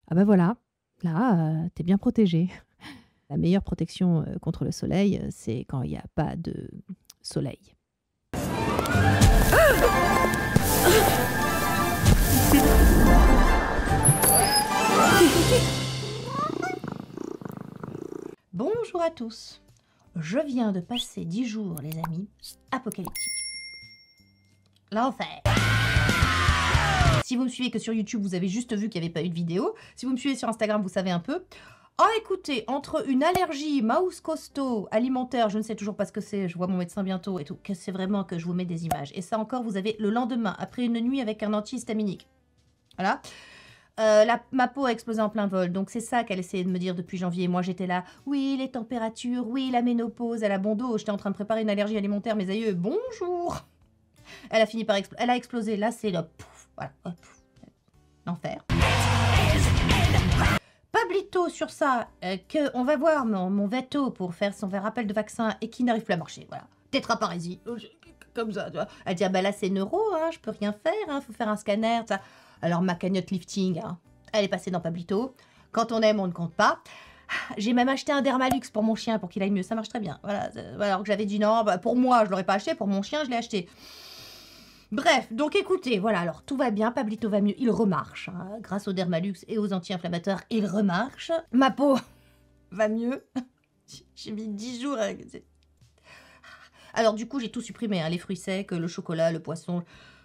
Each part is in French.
Ah bah voilà, là, tu bien protégé. La meilleure protection, contre le soleil, c'est quand il y a pas de soleil. Bonjour à tous. Je viens de passer 10 jours, les amis, apocalyptiques. L'enfer. Si vous me suivez que sur YouTube, vous avez juste vu qu'il n'y avait pas eu de vidéo. Si vous me suivez sur Instagram, vous savez un peu. Oh, écoutez, entre une allergie, mouse costaud, alimentaire, je ne sais toujours pas ce que c'est, je vois mon médecin bientôt et tout, que c'est vraiment que je vous mets des images. Et ça encore, vous avez le lendemain, après une nuit avec un antihistaminique. Voilà. Ma peau a explosé en plein vol, donc c'est ça qu'elle essayait de me dire depuis janvier. Moi j'étais là, oui les températures, oui la ménopause, elle a bon dos, j'étais en train de préparer une allergie alimentaire, mes aïeux, bonjour. Elle a fini par exploser, elle a explosé, là c'est le pouf, voilà, pouf, l'enfer. Pablito sur ça, qu'on va voir mon veto pour faire son rappel de vaccin et qui n'arrive plus à marcher, voilà. Tétraparésie, comme ça, tu vois. Elle dit, ah bah là c'est neuro, hein, je peux rien faire, hein, faut faire un scanner, ça. Alors ma cagnotte lifting, hein, elle est passée dans Pablito. Quand on aime, on ne compte pas. J'ai même acheté un Dermalux pour mon chien pour qu'il aille mieux, ça marche très bien. Voilà, alors que j'avais dit non, bah, pour moi je l'aurais pas acheté, pour mon chien je l'ai acheté. Bref, donc écoutez, voilà, alors tout va bien, Pablito va mieux, il remarche. Hein, grâce au Dermalux et aux anti-inflammatoires, il remarche. Ma peau va mieux. J'ai mis 10 jours. Alors du coup, j'ai tout supprimé, hein, les fruits secs, le chocolat, le poisson.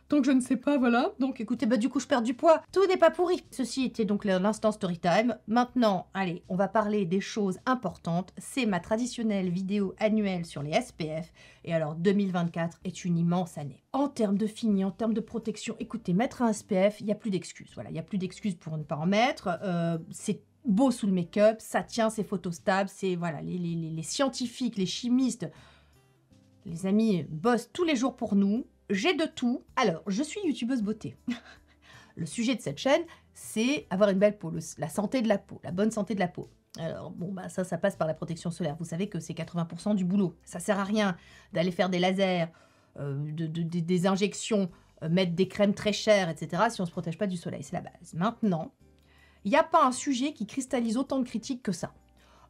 Donc je ne sais pas, voilà. Donc écoutez, bah du coup je perds du poids. Tout n'est pas pourri. Ceci était donc l'instant story time. Maintenant, allez, on va parler des choses importantes. C'est ma traditionnelle vidéo annuelle sur les SPF. Et alors 2024 est une immense année. En termes de fini, en termes de protection, écoutez, mettre un SPF, il n'y a plus d'excuses. Voilà, il n'y a plus d'excuses pour ne pas en mettre. C'est beau sous le make-up, ça tient, c'est photostables, c'est voilà, les scientifiques, les chimistes, les amis bossent tous les jours pour nous. J'ai de tout. Alors, je suis youtubeuse beauté. Le sujet de cette chaîne, c'est avoir une belle peau, la santé de la peau, la bonne santé de la peau. Alors, bon, bah ça passe par la protection solaire. Vous savez que c'est 80% du boulot. Ça sert à rien d'aller faire des lasers, des injections, mettre des crèmes très chères, etc. si on ne se protège pas du soleil. C'est la base. Maintenant, il n'y a pas un sujet qui cristallise autant de critiques que ça.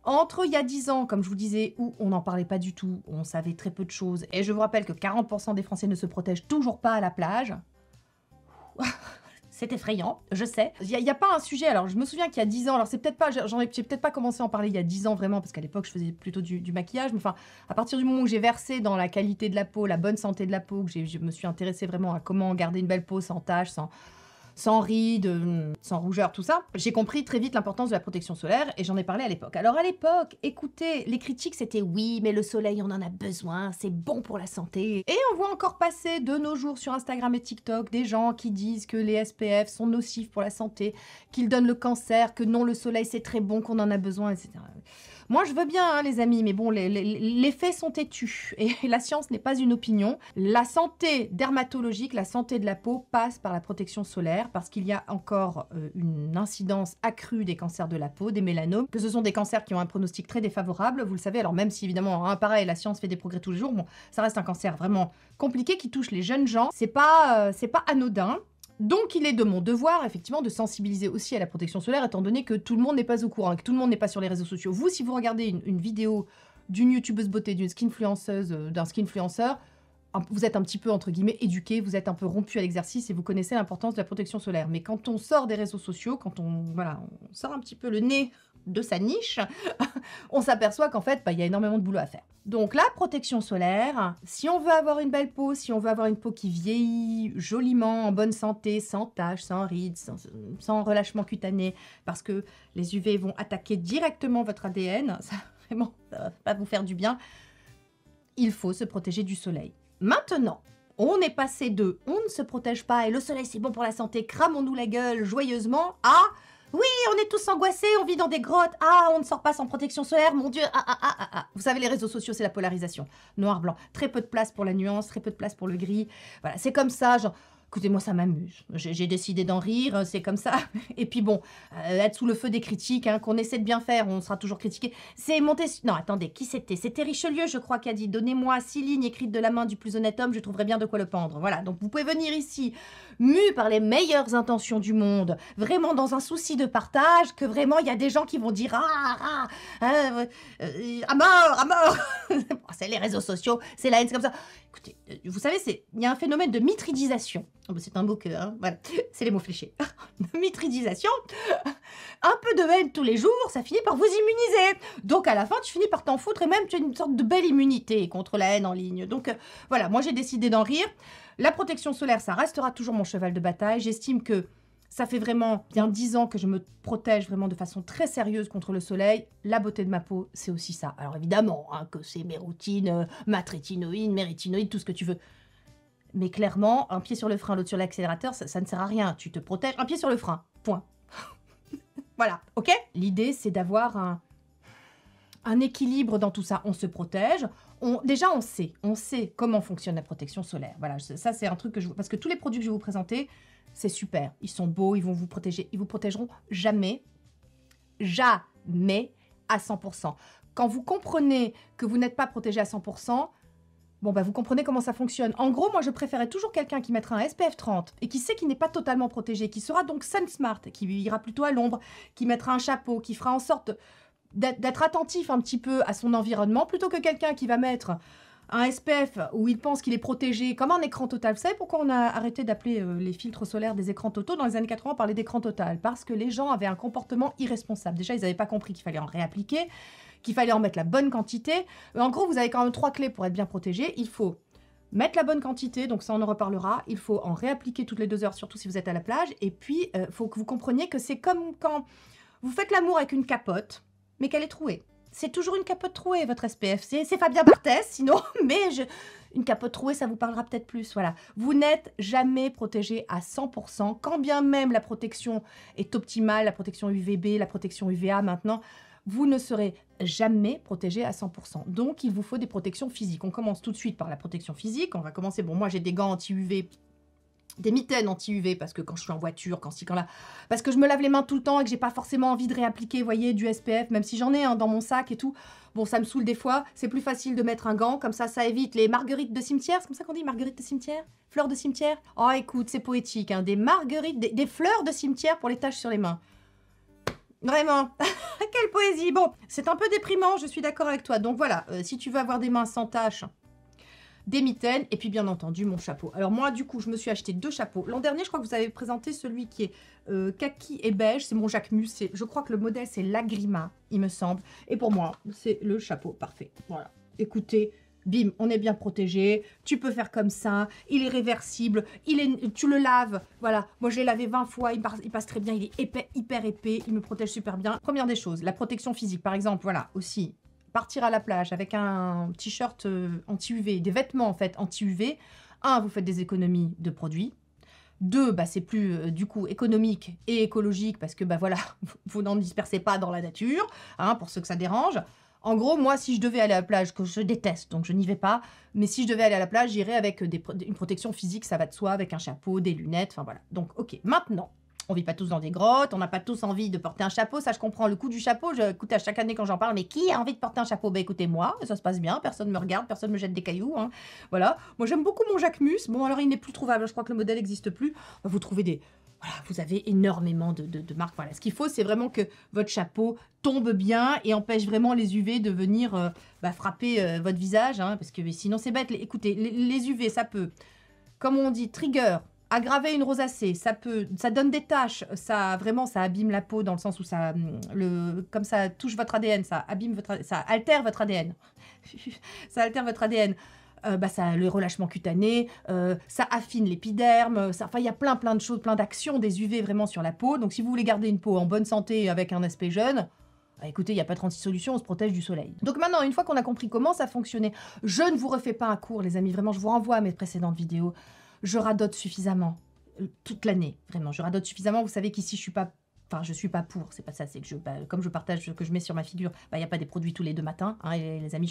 Entre il y a 10 ans, comme je vous disais, où on n'en parlait pas du tout, on savait très peu de choses, et je vous rappelle que 40% des Français ne se protègent toujours pas à la plage. C'est effrayant, je sais. Il n'y a pas un sujet, alors je me souviens qu'il y a 10 ans, alors c'est peut-être pas, j'ai peut-être pas commencé à en parler il y a 10 ans vraiment, parce qu'à l'époque je faisais plutôt du maquillage, mais enfin, à partir du moment où j'ai versé dans la qualité de la peau, la bonne santé de la peau, que je me suis intéressée vraiment à comment garder une belle peau sans taches, sans rides, sans rougeur, tout ça, j'ai compris très vite l'importance de la protection solaire et j'en ai parlé à l'époque. Alors à l'époque, écoutez, les critiques c'était oui, mais le soleil on en a besoin, c'est bon pour la santé. Et on voit encore passer de nos jours sur Instagram et TikTok des gens qui disent que les SPF sont nocifs pour la santé, qu'ils donnent le cancer, que non, le soleil c'est très bon, qu'on en a besoin, etc. Moi, je veux bien, hein, les amis, mais bon, les faits sont têtus. Et la science n'est pas une opinion. La santé dermatologique, la santé de la peau passe par la protection solaire parce qu'il y a encore une incidence accrue des cancers de la peau, des mélanomes, que ce sont des cancers qui ont un pronostic très défavorable, vous le savez. Alors même si, évidemment, hein, pareil, la science fait des progrès tous les jours, bon, ça reste un cancer vraiment compliqué qui touche les jeunes gens. C'est pas anodin. Donc, il est de mon devoir, effectivement, de sensibiliser aussi à la protection solaire, étant donné que tout le monde n'est pas au courant, que tout le monde n'est pas sur les réseaux sociaux. Vous, si vous regardez une vidéo d'une youtubeuse beauté, d'une skinfluenceuse, d'un skinfluenceur, vous êtes un petit peu, entre guillemets, éduqué, vous êtes un peu rompu à l'exercice et vous connaissez l'importance de la protection solaire. Mais quand on sort des réseaux sociaux, quand on sort un petit peu le nez de sa niche, on s'aperçoit qu'en fait, il y a énormément de boulot à faire. Donc la protection solaire, si on veut avoir une belle peau, si on veut avoir une peau qui vieillit joliment, en bonne santé, sans taches, sans rides, sans relâchement cutané, parce que les UV vont attaquer directement votre ADN, ça vraiment, ça va pas vous faire du bien, il faut se protéger du soleil. Maintenant, on est passé de « on ne se protège pas et le soleil c'est bon pour la santé, cramons-nous la gueule joyeusement » à « oui, on est tous angoissés, on vit dans des grottes, ah, on ne sort pas sans protection solaire, mon Dieu, ah. » Vous savez, les réseaux sociaux, c'est la polarisation. Noir, blanc, très peu de place pour la nuance, très peu de place pour le gris. Voilà, c'est comme ça, genre, Écoutez, moi, ça m'amuse. J'ai décidé d'en rire, c'est comme ça. Et puis bon, être sous le feu des critiques, hein, qu'on essaie de bien faire, on sera toujours critiqué. C'est Montesquieu. Non, attendez, qui c'était? C'était Richelieu, je crois, qui a dit « Donnez-moi 6 lignes écrites de la main du plus honnête homme, je trouverai bien de quoi le pendre. » Voilà, donc vous pouvez venir ici, mu par les meilleures intentions du monde, vraiment dans un souci de partage, que vraiment, il y a des gens qui vont dire « Ah, à mort, à mort !» C'est les réseaux sociaux, c'est la haine, c'est comme ça. Écoutez, vous savez, il y a un phénomène de mitridisation. Oh, c'est un beau que, hein, voilà, c'est les mots fléchés. Mitridisation, un peu de haine tous les jours, ça finit par vous immuniser. Donc à la fin, tu finis par t'en foutre et même tu as une sorte de belle immunité contre la haine en ligne. Donc voilà, moi j'ai décidé d'en rire. La protection solaire, ça restera toujours mon cheval de bataille. J'estime que ça fait vraiment bien 10 ans que je me protège vraiment de façon très sérieuse contre le soleil. La beauté de ma peau, c'est aussi ça. Alors évidemment, hein, que c'est mes routines, ma trétinoïde, mes rétinoïdes, tout ce que tu veux. Mais clairement, un pied sur le frein, l'autre sur l'accélérateur, ça ne sert à rien. Tu te protèges, un pied sur le frein, point. Voilà, ok? L'idée, c'est d'avoir un équilibre dans tout ça. On se protège. Déjà, on sait comment fonctionne la protection solaire. Voilà, ça, c'est un truc que je... Parce que tous les produits que je vais vous présenter, c'est super. Ils sont beaux, ils vont vous protéger. Ils vous protégeront jamais à 100%. Quand vous comprenez que vous n'êtes pas protégé à 100%, bon, bah, vous comprenez comment ça fonctionne. En gros, moi, je préférais toujours quelqu'un qui mettra un SPF 30 et qui sait qu'il n'est pas totalement protégé, qui sera donc sun smart, qui ira plutôt à l'ombre, qui mettra un chapeau, qui fera en sorte d'être attentif un petit peu à son environnement, plutôt que quelqu'un qui va mettre un SPF où il pense qu'il est protégé comme un écran total. Vous savez pourquoi on a arrêté d'appeler les filtres solaires des écrans totaux? Dans les années 80, on parlait d'écran total, parce que les gens avaient un comportement irresponsable. Déjà, ils n'avaient pas compris qu'il fallait en réappliquer, qu'il fallait en mettre la bonne quantité. En gros, vous avez quand même 3 clés pour être bien protégé. Il faut mettre la bonne quantité, donc ça on en reparlera. Il faut en réappliquer toutes les 2 heures, surtout si vous êtes à la plage. Et puis, il faut que vous compreniez que c'est comme quand vous faites l'amour avec une capote, mais qu'elle est trouée. C'est toujours une capote trouée, votre SPF. C'est Fabien Barthès, sinon, mais une capote trouée, ça vous parlera peut-être plus. Voilà. Vous n'êtes jamais protégé à 100%, quand bien même la protection est optimale, la protection UVB, la protection UVA maintenant, vous ne serez jamais protégé à 100%. Donc, il vous faut des protections physiques. On commence tout de suite par la protection physique. On va commencer, bon, moi j'ai des gants anti-UV, des mitaines anti-UV, parce que quand je suis en voiture, quand là, parce que je me lave les mains tout le temps et que j'ai pas forcément envie de réappliquer, vous voyez, du SPF, même si j'en ai un dans mon sac et tout. Bon, ça me saoule des fois. C'est plus facile de mettre un gant, comme ça évite les marguerites de cimetière. C'est comme ça qu'on dit, marguerites de cimetière? Fleurs de cimetière? Oh, écoute, c'est poétique, hein, des marguerites, des fleurs de cimetière pour les taches sur les mains. Vraiment, quelle poésie. Bon, c'est un peu déprimant, je suis d'accord avec toi. Donc voilà, si tu veux avoir des mains sans taches, des mitaines, et puis bien entendu mon chapeau. Alors moi du coup je me suis acheté 2 chapeaux. L'an dernier je crois que vous avez présenté celui qui est kaki et beige, c'est mon Jacquemus, je crois que le modèle c'est Lagrima il me semble, et pour moi c'est le chapeau parfait. Voilà, écoutez, bim, on est bien protégé, tu peux faire comme ça, il est réversible, tu le laves, voilà, moi je l'ai lavé 20 fois, il passe très bien, il est épais, hyper épais, il me protège super bien. Première des choses, la protection physique par exemple, voilà, aussi. Partir à la plage avec un t-shirt anti-UV, des vêtements en fait anti-UV, 1, vous faites des économies de produits. 2, bah, c'est plus du coup économique et écologique parce que bah, voilà, vous n'en dispersez pas dans la nature, hein, pour ceux que ça dérange. En gros, moi, si je devais aller à la plage, que je déteste, donc je n'y vais pas, mais si je devais aller à la plage, j'irais avec une protection physique, ça va de soi, avec un chapeau, des lunettes, enfin voilà. Donc ok, maintenant... On vit pas tous dans des grottes, on n'a pas tous envie de porter un chapeau, ça je comprends. Le coup du chapeau, écoute, à chaque année quand j'en parle, mais qui a envie de porter un chapeau? Bah écoutez, moi, ça se passe bien, personne me regarde, personne me jette des cailloux, hein. Voilà. Moi j'aime beaucoup mon Jacquemus, bon alors il n'est plus trouvable, je crois que le modèle n'existe plus. Vous trouvez des... Voilà, vous avez énormément de marques. Voilà, ce qu'il faut, c'est vraiment que votre chapeau tombe bien et empêche vraiment les UV de venir frapper votre visage, hein, parce que sinon c'est bête. Écoutez, les UV, ça peut, comme on dit, trigger, aggraver une rosacée, ça donne des taches, ça abîme la peau dans le sens où comme ça touche votre ADN, ça altère votre ADN. Ça altère votre ADN. Ça, le relâchement cutané, ça affine l'épiderme, il y a plein de choses, plein d'actions des UV vraiment sur la peau. Donc si vous voulez garder une peau en bonne santé avec un aspect jeune, écoutez, il n'y a pas 36 solutions, on se protège du soleil. Donc maintenant, une fois qu'on a compris comment ça fonctionnait, je ne vous refais pas un cours, les amis, vraiment, je vous renvoie à mes précédentes vidéos. Je radote suffisamment, toute l'année, vraiment, je radote suffisamment. Vous savez qu'ici, je suis pas Enfin, je suis pas pour, c'est pas ça, c'est que comme je partage ce que je mets sur ma figure, il n'y a pas des produits tous les 2 matins, hein, et les amis,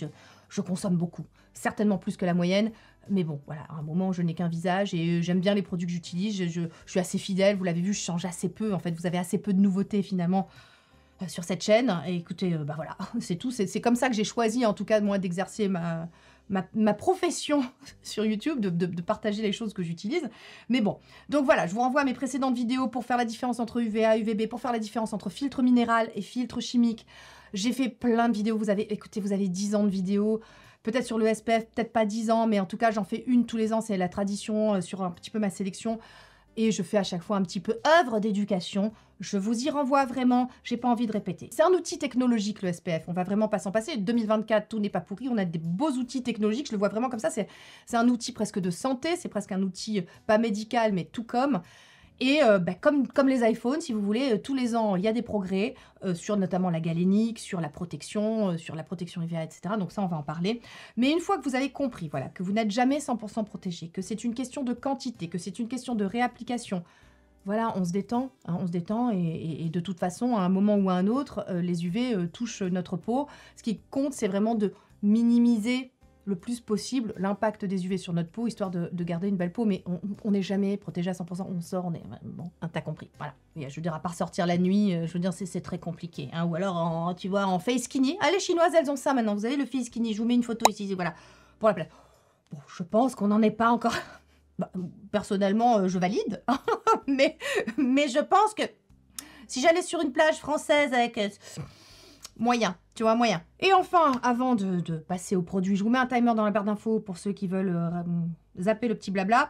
je consomme beaucoup, certainement plus que la moyenne, mais bon, voilà, à un moment, je n'ai qu'un visage, et j'aime bien les produits que j'utilise, je suis assez fidèle, vous l'avez vu, je change assez peu, en fait, vous avez assez peu de nouveautés, finalement, sur cette chaîne, et écoutez, voilà, c'est tout, c'est comme ça que j'ai choisi, en tout cas, moi, d'exercer ma profession sur YouTube, de partager les choses que j'utilise. Mais bon, donc voilà, je vous renvoie à mes précédentes vidéos pour faire la différence entre UVA, UVB, pour faire la différence entre filtre minéral et filtre chimique. J'ai fait plein de vidéos, écoutez, vous avez 10 ans de vidéos, peut-être sur le SPF, peut-être pas 10 ans, mais en tout cas, j'en fais une tous les ans, c'est la tradition sur un petit peu ma sélection. Et je fais à chaque fois un petit peu œuvre d'éducation. Je vous y renvoie vraiment, j'ai pas envie de répéter. C'est un outil technologique, le SPF, on va vraiment pas s'en passer. 2024, tout n'est pas pourri, on a des beaux outils technologiques, je le vois vraiment comme ça, c'est un outil presque de santé, c'est presque un outil pas médical, mais tout comme. Et comme les iPhones, si vous voulez, tous les ans, il y a des progrès sur notamment la galénique, sur la protection UVA, etc. Donc ça, on va en parler. Mais une fois que vous avez compris, voilà, que vous n'êtes jamais 100% protégé, que c'est une question de quantité, que c'est une question de réapplication, voilà, on se détend, hein, on se détend. Et de toute façon, à un moment ou à un autre, les UV touchent notre peau. Ce qui compte, c'est vraiment de minimiser le plus possible l'impact des UV sur notre peau, histoire de garder une belle peau, mais on n'est jamais protégé à 100%, on sort, on est... Bon, hein, t'as compris, voilà. Et, je veux dire, à part sortir la nuit, je veux dire, c'est très compliqué, hein, ou alors, tu vois, en face skinny. Ah, les Chinoises, elles ont ça maintenant, vous avez le face skinny, je vous mets une photo ici, voilà, pour la plage. Bon, je pense qu'on n'en est pas encore... Bah, personnellement, je valide, mais je pense que si j'allais sur une plage française avec... moyen, tu vois, moyen. Et enfin, avant de passer au produit, je vous mets un timer dans la barre d'infos pour ceux qui veulent zapper le petit blabla.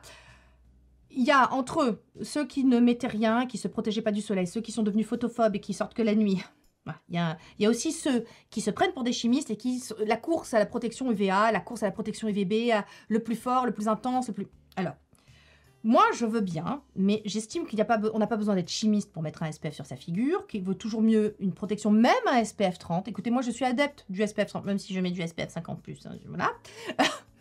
Il y a entre eux, ceux qui ne mettaient rien, qui se protégeaient pas du soleil, ceux qui sont devenus photophobes et qui sortent que la nuit. Il y a aussi ceux qui se prennent pour des chimistes et qui... La course à la protection UVA, la course à la protection UVB, le plus fort, le plus intense, le plus... Alors... Moi, je veux bien, mais j'estime qu'on n'a pas besoin d'être chimiste pour mettre un SPF sur sa figure, qu'il vaut toujours mieux une protection, même un SPF 30. Écoutez, moi, je suis adepte du SPF 30, même si je mets du SPF 50+, hein, voilà.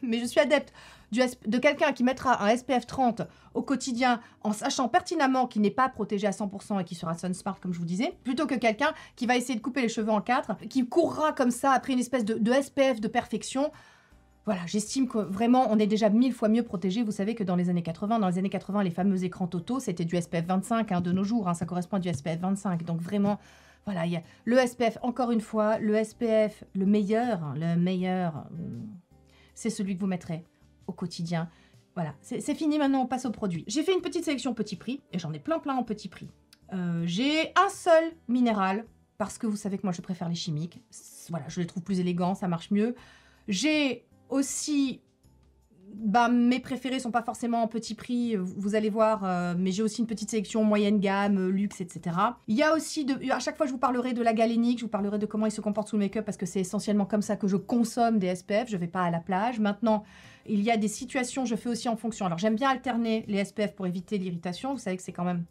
Mais je suis adepte de quelqu'un qui mettra un SPF 30 au quotidien en sachant pertinemment qu'il n'est pas protégé à 100% et qui sera Sunsmart, comme je vous disais, plutôt que quelqu'un qui va essayer de couper les cheveux en 4, qui courra comme ça après une espèce de SPF de perfection. Voilà, j'estime que vraiment, on est déjà 1000 fois mieux protégé. Vous savez que dans les années 80, les fameux écrans Toto, c'était du SPF 25 hein, de nos jours. Hein, ça correspond à du SPF 25. Donc vraiment, voilà, il y a le SPF, encore une fois, le SPF, le meilleur, c'est celui que vous mettrez au quotidien. Voilà, c'est fini maintenant, on passe au produit. J'ai fait une petite sélection petit prix, et j'en ai plein en petit prix. J'ai un seul minéral, parce que vous savez que moi je préfère les chimiques. Voilà, je les trouve plus élégants, ça marche mieux. J'ai aussi, mes préférés sont pas forcément en petit prix, vous allez voir, mais j'ai aussi une petite sélection moyenne gamme, luxe, etc. Il y a aussi, à chaque fois je vous parlerai de la galénique, je vous parlerai de comment ils se comportent sous le make-up, parce que c'est essentiellement comme ça que je consomme des SPF, je vais pas à la plage. Maintenant, il y a des situations, je fais aussi en fonction. Alors j'aime bien alterner les SPF pour éviter l'irritation, vous savez que c'est quand même...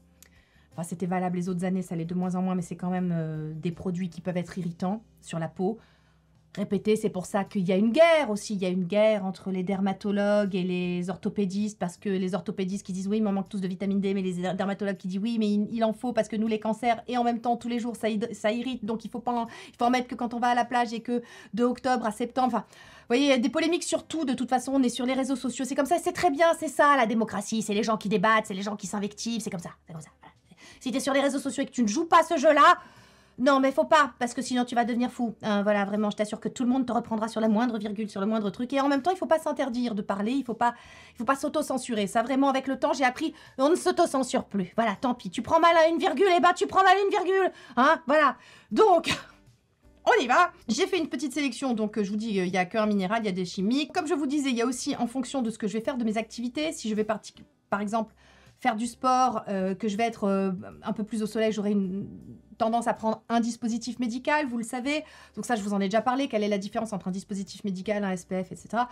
Enfin, c'était valable les autres années, ça l'est de moins en moins, mais c'est quand même des produits qui peuvent être irritants sur la peau. Répétez, c'est pour ça qu'il y a une guerre aussi. Il y a une guerre entre les dermatologues et les orthopédistes, parce que les orthopédistes qui disent oui, mais on manque tous de vitamine D, mais les dermatologues qui disent oui, mais il en faut parce que nous, les cancers, et en même temps, tous les jours, ça irrite, donc il faut en mettre que quand on va à la plage et que de octobre à septembre. Enfin, vous voyez, il y a des polémiques sur tout, de toute façon, on est sur les réseaux sociaux, c'est comme ça, c'est très bien, c'est ça, la démocratie, c'est les gens qui débattent, c'est les gens qui s'invectivent, c'est comme ça, c'est comme ça. Voilà. Si tu es sur les réseaux sociaux et que tu ne joues pas ce jeu-là, non, mais faut pas, parce que sinon tu vas devenir fou. Voilà, vraiment, je t'assure que tout le monde te reprendra sur la moindre virgule, sur le moindre truc. Et en même temps, il faut pas s'interdire de parler, il faut pas s'auto-censurer. Ça, vraiment, avec le temps, j'ai appris, on ne s'auto-censure plus. Voilà, tant pis. Tu prends mal à une virgule, et tu prends mal à une virgule. Hein, voilà. Donc... on y va. J'ai fait une petite sélection, donc je vous dis, il n'y a qu'un minéral, il y a des chimiques. Comme je vous disais, il y a aussi, en fonction de ce que je vais faire, de mes activités, si je vais par exemple faire du sport, que je vais être un peu plus au soleil, j'aurai une tendance à prendre un dispositif médical, vous le savez. Donc ça, je vous en ai déjà parlé, quelle est la différence entre un dispositif médical, un SPF, etc.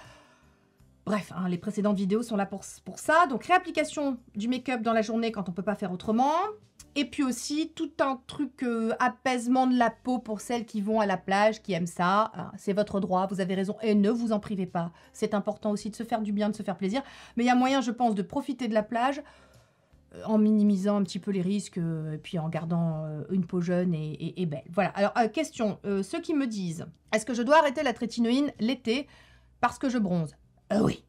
Bref, hein, les précédentes vidéos sont là pour ça. Donc réapplication du make-up dans la journée quand on ne peut pas faire autrement. Et puis aussi, tout un truc apaisement de la peau pour celles qui vont à la plage, qui aiment ça. C'est votre droit, vous avez raison. Et ne vous en privez pas. C'est important aussi de se faire du bien, de se faire plaisir. Mais il y a moyen, je pense, de profiter de la plage en minimisant un petit peu les risques, et puis en gardant une peau jeune et belle. Voilà, alors question, ceux qui me disent, est-ce que je dois arrêter la trétinoïne l'été parce que je bronze? Oui.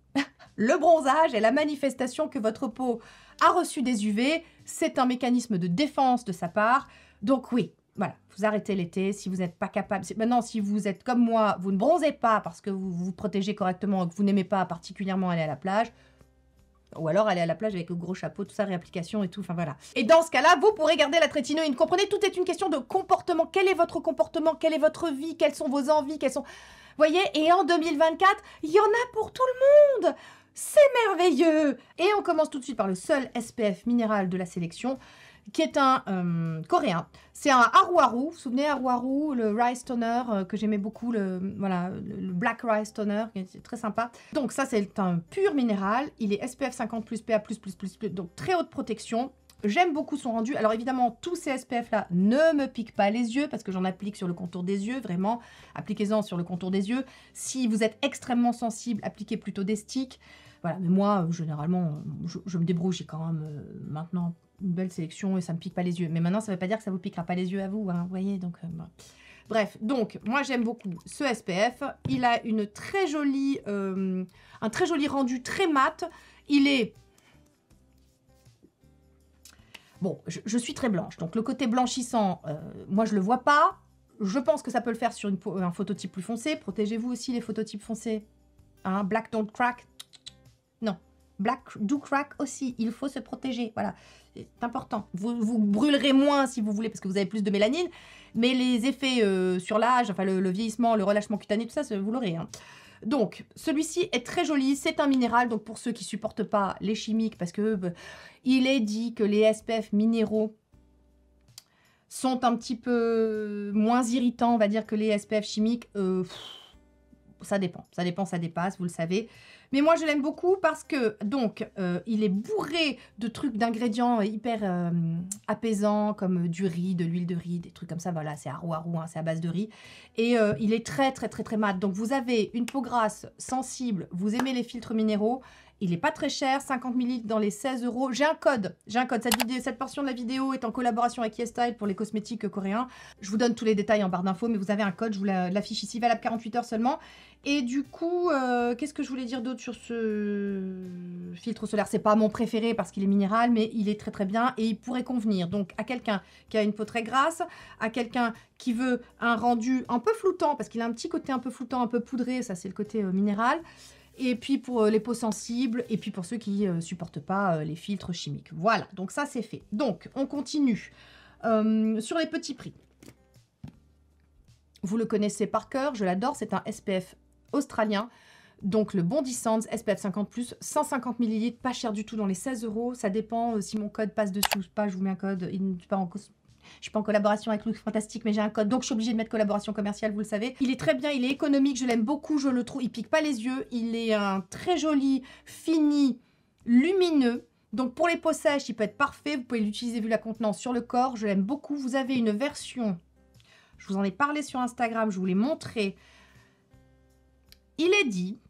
Le bronzage est la manifestation que votre peau a reçu des UV, c'est un mécanisme de défense de sa part, donc oui, voilà, vous arrêtez l'été si vous n'êtes pas capable. Maintenant, si vous êtes comme moi, vous ne bronzez pas parce que vous vous protégez correctement et que vous n'aimez pas particulièrement aller à la plage, ou alors aller à la plage avec le gros chapeau, tout ça, réapplication et tout, enfin voilà. Et dans ce cas-là, vous pourrez garder la trétinoïne. Comprenez, tout est une question de comportement. Quel est votre comportement? Quelle est votre vie? Quelles sont vos envies? Quelles sont... Vous voyez, et en 2024, il y en a pour tout le monde. C'est merveilleux. Et on commence tout de suite par le seul SPF minéral de la sélection, qui est un coréen. C'est un Haru Haru. Vous vous souvenez, Haru Haru, le Rice Toner, que j'aimais beaucoup, voilà, le Black Rice Toner, qui est très sympa. Donc ça, c'est un pur minéral. Il est SPF 50+, PA++++, donc très haute protection. J'aime beaucoup son rendu. Alors évidemment, tous ces SPF-là ne me piquent pas les yeux parce que j'en applique sur le contour des yeux, vraiment. Appliquez-en sur le contour des yeux. Si vous êtes extrêmement sensible, appliquez plutôt des sticks. Voilà, mais moi, généralement, je me débrouille. J'ai quand même maintenant une belle sélection et ça me pique pas les yeux. Mais maintenant, ça ne veut pas dire que ça vous piquera pas les yeux à vous, hein, vous voyez, donc... Bon. Bref, donc, moi, j'aime beaucoup ce SPF. Il a une très jolie, un très joli rendu, très mat. Il est... Bon, je suis très blanche, donc le côté blanchissant, moi, je le vois pas. Je pense que ça peut le faire sur un phototype plus foncé. Protégez-vous aussi les phototypes foncés. Hein, black don't crack. Non. Black do crack aussi. Il faut se protéger. Voilà. C'est important. Vous brûlerez moins si vous voulez parce que vous avez plus de mélanine. Mais les effets sur l'âge, enfin le vieillissement, le relâchement cutané, tout ça, vous l'aurez. Hein. Donc, celui-ci est très joli. C'est un minéral. Donc, pour ceux qui ne supportent pas les chimiques, parce que il est dit que les SPF minéraux sont un petit peu moins irritants, on va dire, que les SPF chimiques. Ça dépend, ça dépasse, vous le savez. Mais moi, je l'aime beaucoup parce que, donc, il est bourré de trucs, d'ingrédients hyper apaisants, comme du riz, de l'huile de riz, des trucs comme ça. Voilà, c'est Haru Haru, hein, c'est à base de riz. Et il est très, très, très, très mat. Donc, vous avez une peau grasse, sensible, vous aimez les filtres minéraux. Il n'est pas très cher, 50 ml dans les 16 €. J'ai un code. Cette portion de la vidéo est en collaboration avec YesStyle pour les cosmétiques coréens. Je vous donne tous les détails en barre d'infos, mais vous avez un code, je vous l'affiche ici, valable 48 heures seulement. Et du coup, qu'est-ce que je voulais dire d'autre sur ce filtre solaire? C'est pas mon préféré parce qu'il est minéral, mais il est très très bien et il pourrait convenir. Donc à quelqu'un qui a une peau très grasse, à quelqu'un qui veut un rendu un peu floutant, parce qu'il a un petit côté un peu floutant, un peu poudré, ça c'est le côté minéral. Et puis pour les peaux sensibles, et puis pour ceux qui ne supportent pas les filtres chimiques. Voilà, donc ça c'est fait. Donc, on continue. Sur les petits prix. Vous le connaissez par cœur, je l'adore, c'est un SPF australien. Donc le Bondi Sands SPF 50+, 150 ml, pas cher du tout dans les 16 €. Ça dépend si mon code passe dessus ou pas, je vous mets un code. Je ne suis pas en collaboration avec Look Fantastique, mais j'ai un code, donc je suis obligée de mettre collaboration commerciale, vous le savez. Il est très bien, il est économique, je l'aime beaucoup, je le trouve, il pique pas les yeux. Il est un très joli, fini, lumineux. Donc pour les peaux sèches, il peut être parfait. Vous pouvez l'utiliser vu la contenance sur le corps, je l'aime beaucoup. Vous avez une version, je vous en ai parlé sur Instagram, je vous l'ai montré. Il est dit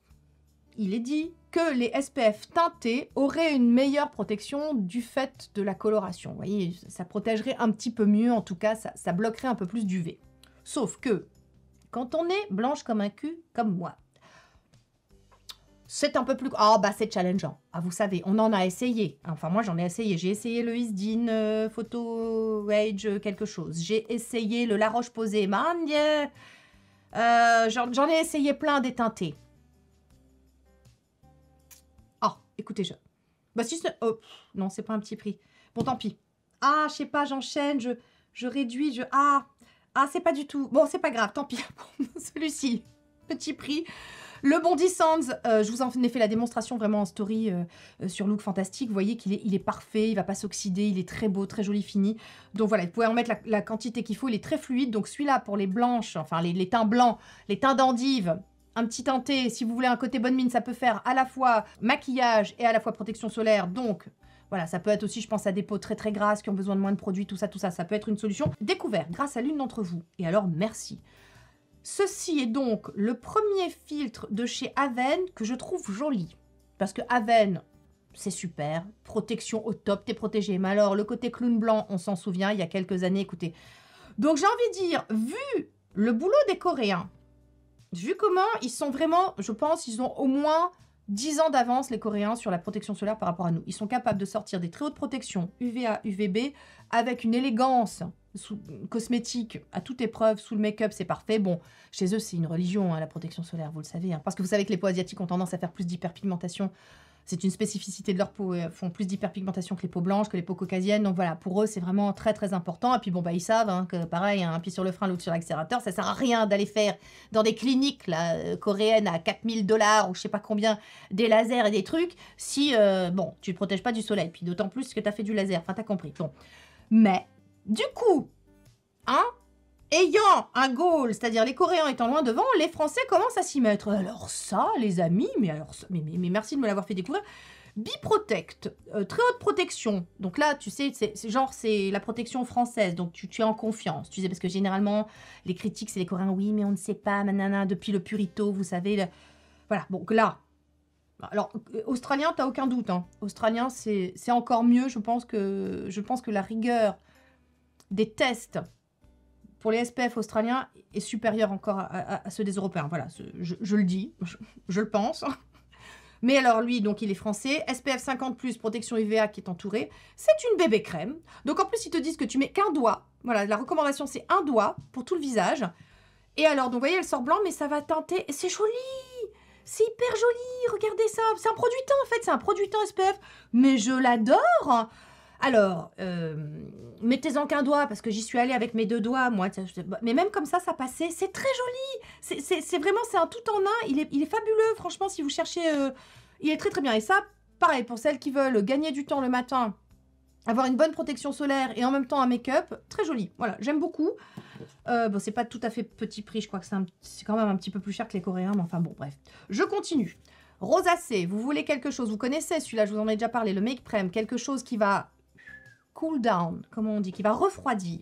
que les SPF teintés auraient une meilleure protection du fait de la coloration. Vous voyez, ça protégerait un petit peu mieux, en tout cas, ça bloquerait un peu plus d'UV. Sauf que, quand on est blanche comme un cul, comme moi, c'est un peu plus... Ah, bah c'est challengeant. Ah, vous savez, on en a essayé. Enfin, moi, j'en ai essayé. J'ai essayé le Isdin Photo Age quelque chose. J'ai essayé le La Roche-Posay. Man, j'en ai essayé plein des teintés. Écoutez, bah si c'est... Oh, non, c'est pas un petit prix. Bon, tant pis. Ah, je sais pas, j'enchaîne, je réduis, Ah, c'est pas du tout... Bon, c'est pas grave, tant pis. Celui-ci, petit prix. Le Bondi Sands, je vous en ai fait la démonstration vraiment en story sur Look Fantastique. Vous voyez qu'il est parfait, il va pas s'oxyder, il est très beau, très joli, fini. Donc voilà, vous pouvez en mettre la quantité qu'il faut, il est très fluide. Donc celui-là, pour les blanches, enfin les teints blancs, les teints d'endive... Un petit teinté, si vous voulez un côté bonne mine, ça peut faire à la fois maquillage et à la fois protection solaire. Donc, voilà, ça peut être aussi, je pense, à des peaux très très grasses qui ont besoin de moins de produits, tout ça, ça peut être une solution. Découvert grâce à l'une d'entre vous. Et alors, merci. Ceci est donc le premier filtre de chez Avène que je trouve joli. Parce que Avène, c'est super, protection au top, t'es protégé. Mais alors, le côté clown blanc, on s'en souvient, il y a quelques années, écoutez. Donc, j'ai envie de dire, vu le boulot des Coréens, vu comment ils sont vraiment, je pense, ils ont au moins 10 ans d'avance, les Coréens, sur la protection solaire par rapport à nous. Ils sont capables de sortir des très hautes protections UVA, UVB, avec une élégance cosmétique à toute épreuve, sous le make-up, c'est parfait. Bon, chez eux, c'est une religion, hein, la protection solaire, vous le savez. Hein, parce que vous savez que les peaux asiatiques ont tendance à faire plus d'hyperpigmentation. C'est une spécificité de leur peau. Elles font plus d'hyperpigmentation que les peaux blanches, que les peaux caucasiennes. Donc voilà, pour eux, c'est vraiment très, très important. Et puis bon, bah, ils savent hein, que pareil, un pied sur le frein, l'autre sur l'accélérateur, ça sert à rien d'aller faire dans des cliniques là, coréennes à 4000 $ ou je sais pas combien, des lasers et des trucs, si, bon, tu ne protèges pas du soleil. Puis d'autant plus que tu as fait du laser. Enfin, t'as compris. Bon. Mais, du coup, hein, ayant un goal, c'est-à-dire les Coréens étant loin devant, les Français commencent à s'y mettre. Alors ça, les amis, mais merci de me l'avoir fait découvrir. Biprotect, très haute protection. Donc là, tu sais, c'est la protection française, donc tu es en confiance. Tu sais, parce que généralement, les critiques, c'est les Coréens, oui, mais on ne sait pas, nanana, depuis le Purito, vous savez. Voilà, donc là, alors, Australien, t'as aucun doute. Hein. Australien, c'est encore mieux, je pense que la rigueur des tests pour les SPF australiens est supérieure encore à ceux des Européens. Voilà, je le dis, je le pense. Mais alors lui, donc il est français, SPF 50+, protection UVA qui est entourée. C'est une bébé crème. Donc en plus, ils te disent que tu mets qu'un doigt. Voilà, la recommandation, c'est un doigt pour tout le visage. Et alors, donc vous voyez, elle sort blanc, mais ça va teinter. C'est joli! C'est hyper joli, regardez ça. C'est un produit teint en fait, c'est un produit teint SPF. Mais je l'adore! Alors, mettez-en qu'un doigt, parce que j'y suis allée avec mes 2 doigts, moi. Mais même comme ça passait. C'est très joli. C'est vraiment, c'est un tout en un. Il est fabuleux, franchement, si vous cherchez. Il est très très bien. Et ça, pareil, pour celles qui veulent gagner du temps le matin, avoir une bonne protection solaire et en même temps un make-up, très joli. Voilà, j'aime beaucoup. Bon, c'est pas tout à fait petit prix, je crois que c'est quand même un petit peu plus cher que les Coréens, mais enfin bon, bref. Je continue. Rosacée, vous voulez quelque chose, vous connaissez celui-là, je vous en ai déjà parlé, le Make Prem, quelque chose qui va cool down, comme on dit, qui va refroidir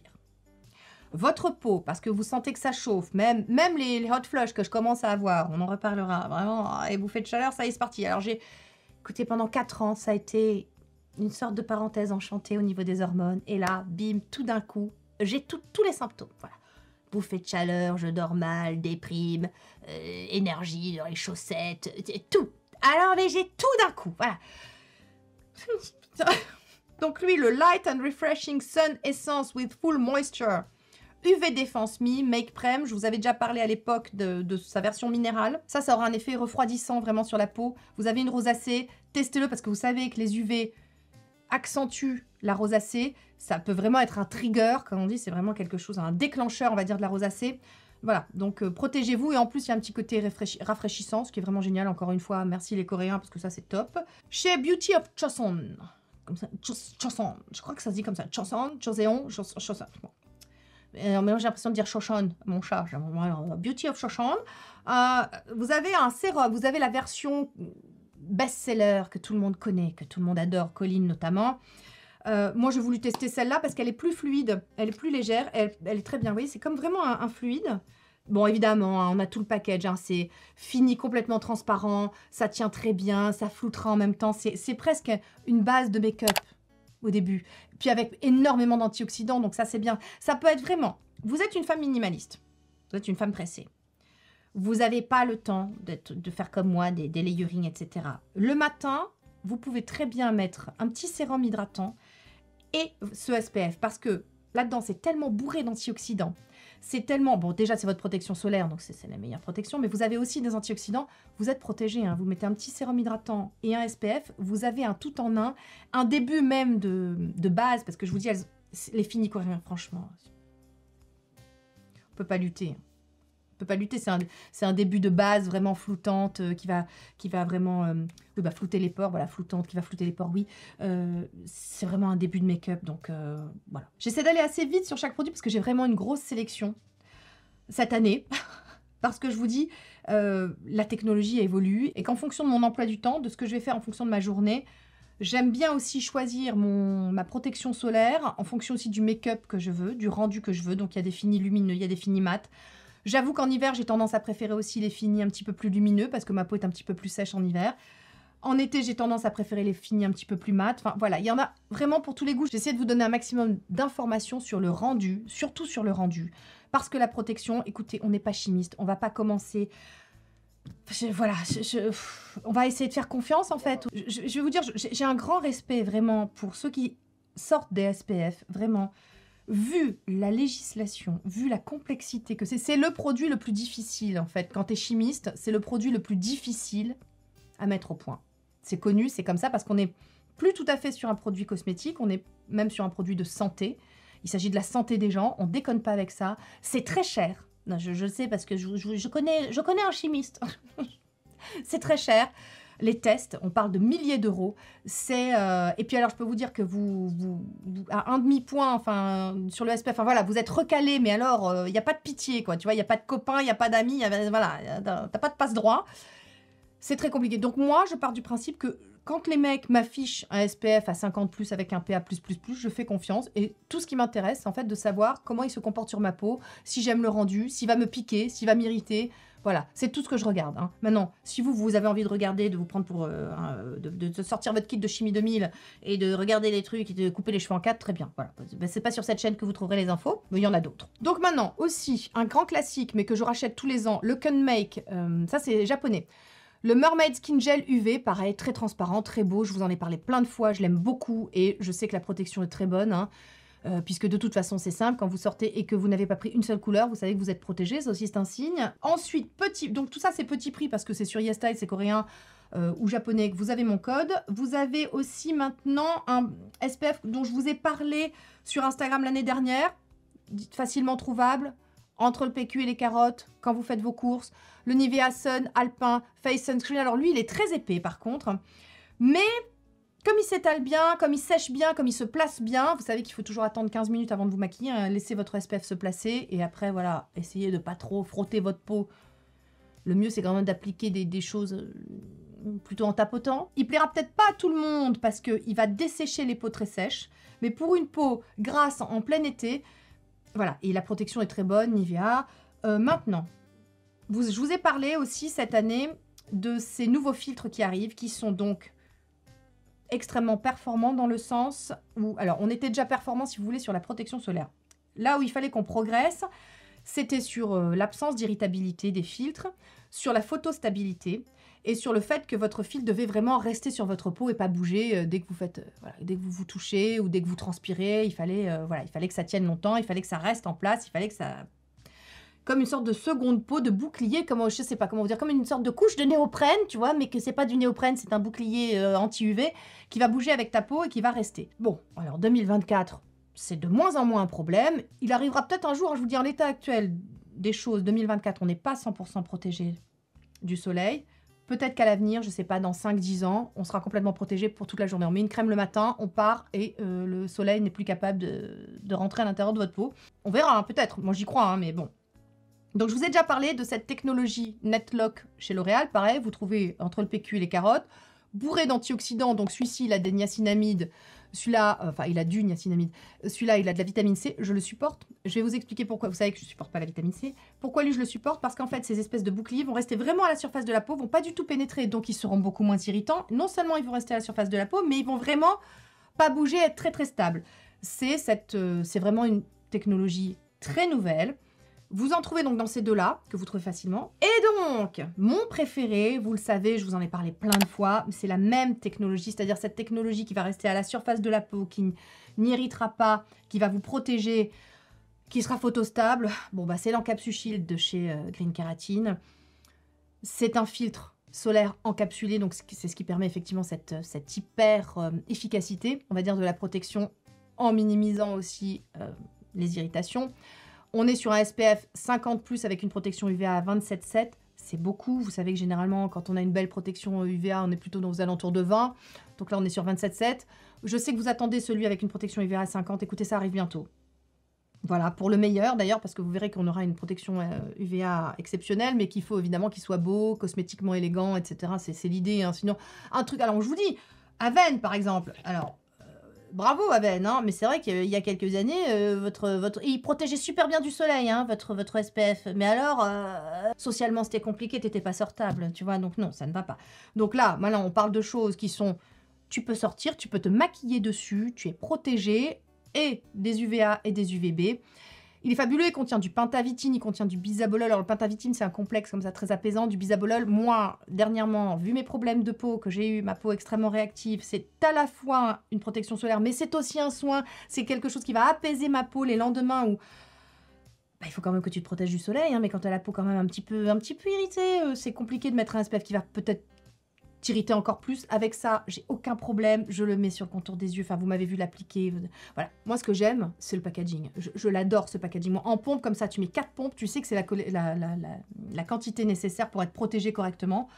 votre peau, parce que vous sentez que ça chauffe, même les hot flush que je commence à avoir, on en reparlera, vraiment, et bouffées de chaleur, ça y est, c'est parti. Alors écoutez, pendant 4 ans, ça a été une sorte de parenthèse enchantée au niveau des hormones, et là, bim, tout d'un coup, j'ai tous les symptômes, voilà. Bouffée de chaleur, je dors mal, déprime, énergie dans les chaussettes, tout. Alors, mais j'ai tout d'un coup, voilà. Donc lui, le Light and Refreshing Sun Essence with Full Moisture UV Defense Me Make Prem. Je vous avais déjà parlé à l'époque de sa version minérale. Ça aura un effet refroidissant vraiment sur la peau. Vous avez une rosacée, testez-le parce que vous savez que les UV accentuent la rosacée. Ça peut vraiment être un trigger, comme on dit. C'est vraiment quelque chose, un déclencheur, on va dire, de la rosacée. Voilà, donc protégez-vous. Et en plus, il y a un petit côté rafraîchissant, ce qui est vraiment génial. Encore une fois, merci les Coréens parce que ça, c'est top. Chez Beauty of Chosun. Comme ça, Chosun. Je crois que ça se dit comme ça. Chosun, Choseon, Chosun. Mais moi, j'ai l'impression de dire Chosun, mon chat. Beauty of Chosun. Vous avez un sérum, vous avez la version best-seller que tout le monde connaît, que tout le monde adore, Colline notamment. Moi, j'ai voulu tester celle-là parce qu'elle est plus fluide, elle est plus légère, elle est très bien. Vous voyez, c'est comme vraiment un fluide. Bon, évidemment, hein, on a tout le package, hein, c'est fini, complètement transparent, ça tient très bien, ça floutera en même temps. C'est presque une base de make-up au début. Puis avec énormément d'antioxydants, donc ça, c'est bien. Ça peut être vraiment... Vous êtes une femme minimaliste, vous êtes une femme pressée. Vous n'avez pas le temps de faire comme moi, des layering, etc. Le matin, vous pouvez très bien mettre un petit sérum hydratant et ce SPF, parce que là-dedans, c'est tellement bourré d'antioxydants. C'est tellement... Bon, déjà, c'est votre protection solaire, donc c'est la meilleure protection, mais vous avez aussi des antioxydants. Vous êtes protégé, hein. Vous mettez un petit sérum hydratant et un SPF, vous avez un tout en un début même de base, parce que je vous dis, les filles coréennes, franchement, on peut pas lutter. On peut pas lutter, c'est un début de base vraiment floutante qui va vraiment flouter les pores, voilà, floutante, qui va flouter les pores, oui. C'est vraiment un début de make-up, donc voilà. J'essaie d'aller assez vite sur chaque produit parce que j'ai vraiment une grosse sélection cette année. Parce que je vous dis, la technologie évolue et qu'en fonction de mon emploi du temps, de ce que je vais faire en fonction de ma journée, j'aime bien aussi choisir ma protection solaire en fonction aussi du make-up que je veux, du rendu que je veux. Donc il y a des finis lumineux, il y a des finis mat. J'avoue qu'en hiver, j'ai tendance à préférer aussi les finis un petit peu plus lumineux parce que ma peau est un petit peu plus sèche en hiver. En été, j'ai tendance à préférer les finis un petit peu plus mat. Enfin, voilà, il y en a vraiment pour tous les goûts. J'essaie de vous donner un maximum d'informations sur le rendu, surtout sur le rendu. Parce que la protection, écoutez, on n'est pas chimiste. On va pas commencer... on va essayer de faire confiance, en fait. Je vais vous dire, j'ai un grand respect, vraiment, pour ceux qui sortent des SPF, vraiment. Vu la législation, vu la complexité que c'est le produit le plus difficile, en fait. Quand tu es chimiste, c'est le produit le plus difficile à mettre au point. C'est connu, c'est comme ça, parce qu'on n'est plus tout à fait sur un produit cosmétique, on est même sur un produit de santé. Il s'agit de la santé des gens, on déconne pas avec ça. C'est très cher. Non, je le sais parce que je connais un chimiste. C'est très cher. Les tests, on parle de milliers d'euros. Et puis alors, je peux vous dire que à un demi-point, enfin, sur le SPF, enfin voilà, vous êtes recalé, mais alors, il n'y a pas de pitié, quoi. Tu vois, il n'y a pas de copains, il n'y a pas d'amis, voilà, t'as pas de passe-droit. C'est très compliqué. Donc moi, je pars du principe que quand les mecs m'affichent un SPF à 50+, avec un PA+++, je fais confiance. Et tout ce qui m'intéresse, c'est en fait de savoir comment il se comporte sur ma peau, si j'aime le rendu, s'il va me piquer, s'il va m'irriter. Voilà, c'est tout ce que je regarde. Hein. Maintenant, si vous avez envie de regarder, de vous prendre pour... de sortir votre kit de Chimie 2000 et de regarder les trucs et de couper les cheveux en 4, très bien. Voilà. Ben, c'est pas sur cette chaîne que vous trouverez les infos, mais il y en a d'autres. Donc maintenant, aussi, un grand classique, mais que je rachète tous les ans, le Kunmake, ça c'est japonais. Le Mermaid Skin Gel UV, pareil, très transparent, très beau. Je vous en ai parlé plein de fois, je l'aime beaucoup et je sais que la protection est très bonne. Hein, puisque de toute façon, c'est simple. Quand vous sortez et que vous n'avez pas pris une seule couleur, vous savez que vous êtes protégé. Ça aussi, c'est un signe. Ensuite, donc tout ça, c'est petit prix parce que c'est sur YesStyle, c'est coréen ou japonais. Vous avez mon code. Vous avez aussi maintenant un SPF dont je vous ai parlé sur Instagram l'année dernière. Facilement trouvable. Entre le PQ et les carottes, quand vous faites vos courses. Le Nivea Sun Alpin Face Sunscreen. Alors lui, il est très épais par contre. Mais comme il s'étale bien, comme il sèche bien, comme il se place bien, vous savez qu'il faut toujours attendre 15 minutes avant de vous maquiller. Hein, laissez votre SPF se placer. Et après, voilà, essayez de pas trop frotter votre peau. Le mieux, c'est quand même d'appliquer des choses plutôt en tapotant. Il plaira peut-être pas à tout le monde parce qu'il va dessécher les peaux très sèches. Mais pour une peau grasse en plein été... Voilà, et la protection est très bonne, Nivea. Maintenant, je vous ai parlé aussi cette année de ces nouveaux filtres qui arrivent, qui sont donc extrêmement performants dans le sens où... Alors, on était déjà performant, si vous voulez, sur la protection solaire. Là où il fallait qu'on progresse, c'était sur l'absence d'irritabilité des filtres, sur la photostabilité et sur le fait que votre filtre devait vraiment rester sur votre peau et pas bouger dès que vous faites, voilà, dès que vous vous touchez ou dès que vous transpirez. Il fallait que ça tienne longtemps, il fallait que ça reste en place, il fallait que ça... Comme une sorte de seconde peau, de bouclier, comme, je sais pas comment vous dire, comme une sorte de couche de néoprène, tu vois, mais que c'est pas du néoprène, c'est un bouclier anti-UV qui va bouger avec ta peau et qui va rester. Bon, alors 2024, c'est de moins en moins un problème. Il arrivera peut-être un jour, hein, je vous dis, en l'état actuel des choses, 2024, on n'est pas 100% protégé du soleil. Peut-être qu'à l'avenir, je sais pas, dans 5-10 ans, on sera complètement protégé pour toute la journée. On met une crème le matin, on part et le soleil n'est plus capable de rentrer à l'intérieur de votre peau. On verra, hein, peut-être. Moi, j'y crois, hein, mais bon. Donc, je vous ai déjà parlé de cette technologie NetLock chez L'Oréal. Pareil, vous trouvez entre le PQ et les carottes. Bourré d'antioxydants, donc celui-ci, il a des niacinamides. Celui-là, enfin, il a du niacinamide. Celui-là, il a de la vitamine C. Je le supporte. Je vais vous expliquer pourquoi. Vous savez que je ne supporte pas la vitamine C. Pourquoi lui, je le supporte? Parce qu'en fait, ces espèces de boucliers vont rester vraiment à la surface de la peau, vont pas du tout pénétrer, donc ils seront beaucoup moins irritants. Non seulement ils vont rester à la surface de la peau, mais ils vont vraiment pas bouger, être très très stables. C'est vraiment une technologie très nouvelle. Vous en trouvez donc dans ces deux-là, que vous trouvez facilement. Et donc, mon préféré, vous le savez, je vous en ai parlé plein de fois, c'est la même technologie, c'est-à-dire cette technologie qui va rester à la surface de la peau, qui n'irritera pas, qui va vous protéger, qui sera photostable. Bon, bah c'est l'Encapsushield de chez Green Keratin. C'est un filtre solaire encapsulé, donc c'est ce qui permet effectivement cette hyper efficacité, on va dire, de la protection, en minimisant aussi les irritations. On est sur un SPF 50+, avec une protection UVA à 27,7. C'est beaucoup. Vous savez que généralement, quand on a une belle protection UVA, on est plutôt aux alentours de 20. Donc là, on est sur 27,7. Je sais que vous attendez celui avec une protection UVA à 50. Écoutez, ça arrive bientôt. Voilà, pour le meilleur d'ailleurs, parce que vous verrez qu'on aura une protection UVA exceptionnelle, mais qu'il faut évidemment qu'il soit beau, cosmétiquement élégant, etc. C'est l'idée. Hein. Sinon, un truc... Alors, je vous dis, Aven, par exemple. Alors... bravo Aven, hein, mais c'est vrai qu'il y a quelques années, il protégeait super bien du soleil, hein, votre SPF. Mais alors, socialement, c'était compliqué, t'étais pas sortable, tu vois, donc non, ça ne va pas. Donc là, maintenant, on parle de choses qui sont... Tu peux sortir, tu peux te maquiller dessus, tu es protégé, et des UVA et des UVB. Il est fabuleux, il contient du pentavitine, il contient du bisabolol. Alors le pentavitine, c'est un complexe comme ça très apaisant. Du bisabolol, moi, dernièrement, vu mes problèmes de peau que j'ai eu, ma peau extrêmement réactive, c'est à la fois une protection solaire, mais c'est aussi un soin. C'est quelque chose qui va apaiser ma peau les lendemains où il faut quand même que tu te protèges du soleil, hein, mais quand tu as la peau quand même un petit peu irritée, c'est compliqué de mettre un SPF qui va peut-être t'irriter encore plus. Avec ça, j'ai aucun problème. Je le mets sur le contour des yeux. Enfin, vous m'avez vu l'appliquer. Voilà. Moi, ce que j'aime, c'est le packaging. Je l'adore, ce packaging. Moi, en pompe, comme ça, tu mets 4 pompes. Tu sais que c'est la quantité nécessaire pour être protégé correctement.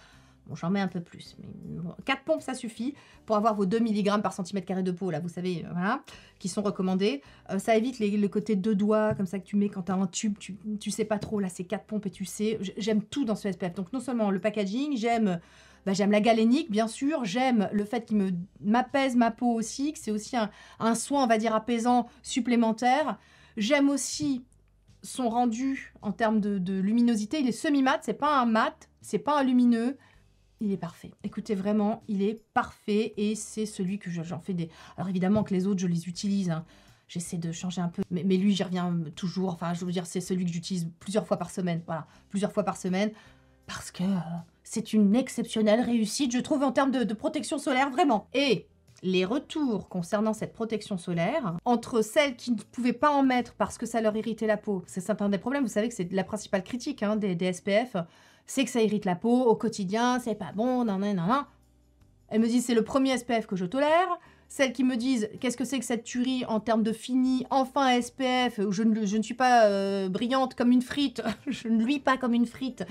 Bon, j'en mets un peu plus. Mais bon, 4 pompes, ça suffit pour avoir vos 2 mg par centimètre carré de peau, là, vous savez, voilà, qui sont recommandés. Ça évite le côté 2 doigts, comme ça, que tu mets quand tu as un tube. Tu sais pas trop, là, c'est 4 pompes et tu sais. J'aime tout dans ce SPF. Donc, non seulement le packaging, j'aime la galénique, bien sûr. J'aime le fait qu'il m'apaise ma peau aussi, que c'est aussi un soin, on va dire, apaisant supplémentaire. J'aime aussi son rendu en termes de luminosité. Il est semi-mat, c'est pas un mat, c'est pas un lumineux. Il est parfait. Écoutez, vraiment, il est parfait et c'est celui que j'en fais des... Alors évidemment que les autres, je les utilise, hein. J'essaie de changer un peu, mais lui, j'y reviens toujours. Enfin, je veux dire, c'est celui que j'utilise plusieurs fois par semaine. Voilà, plusieurs fois par semaine, parce que c'est une exceptionnelle réussite, je trouve, en termes de protection solaire, vraiment. Et les retours concernant cette protection solaire, entre celles qui ne pouvaient pas en mettre parce que ça leur irritait la peau, c'est un des problèmes, vous savez que c'est la principale critique, hein, des SPF, c'est que ça irrite la peau au quotidien, c'est pas bon, nan nan nan nan. Elles me disent, c'est le premier SPF que je tolère. Celles qui me disent, qu'est-ce que c'est que cette tuerie en termes de fini, enfin SPF, où je ne suis pas brillante comme une frite, je ne luis pas comme une frite,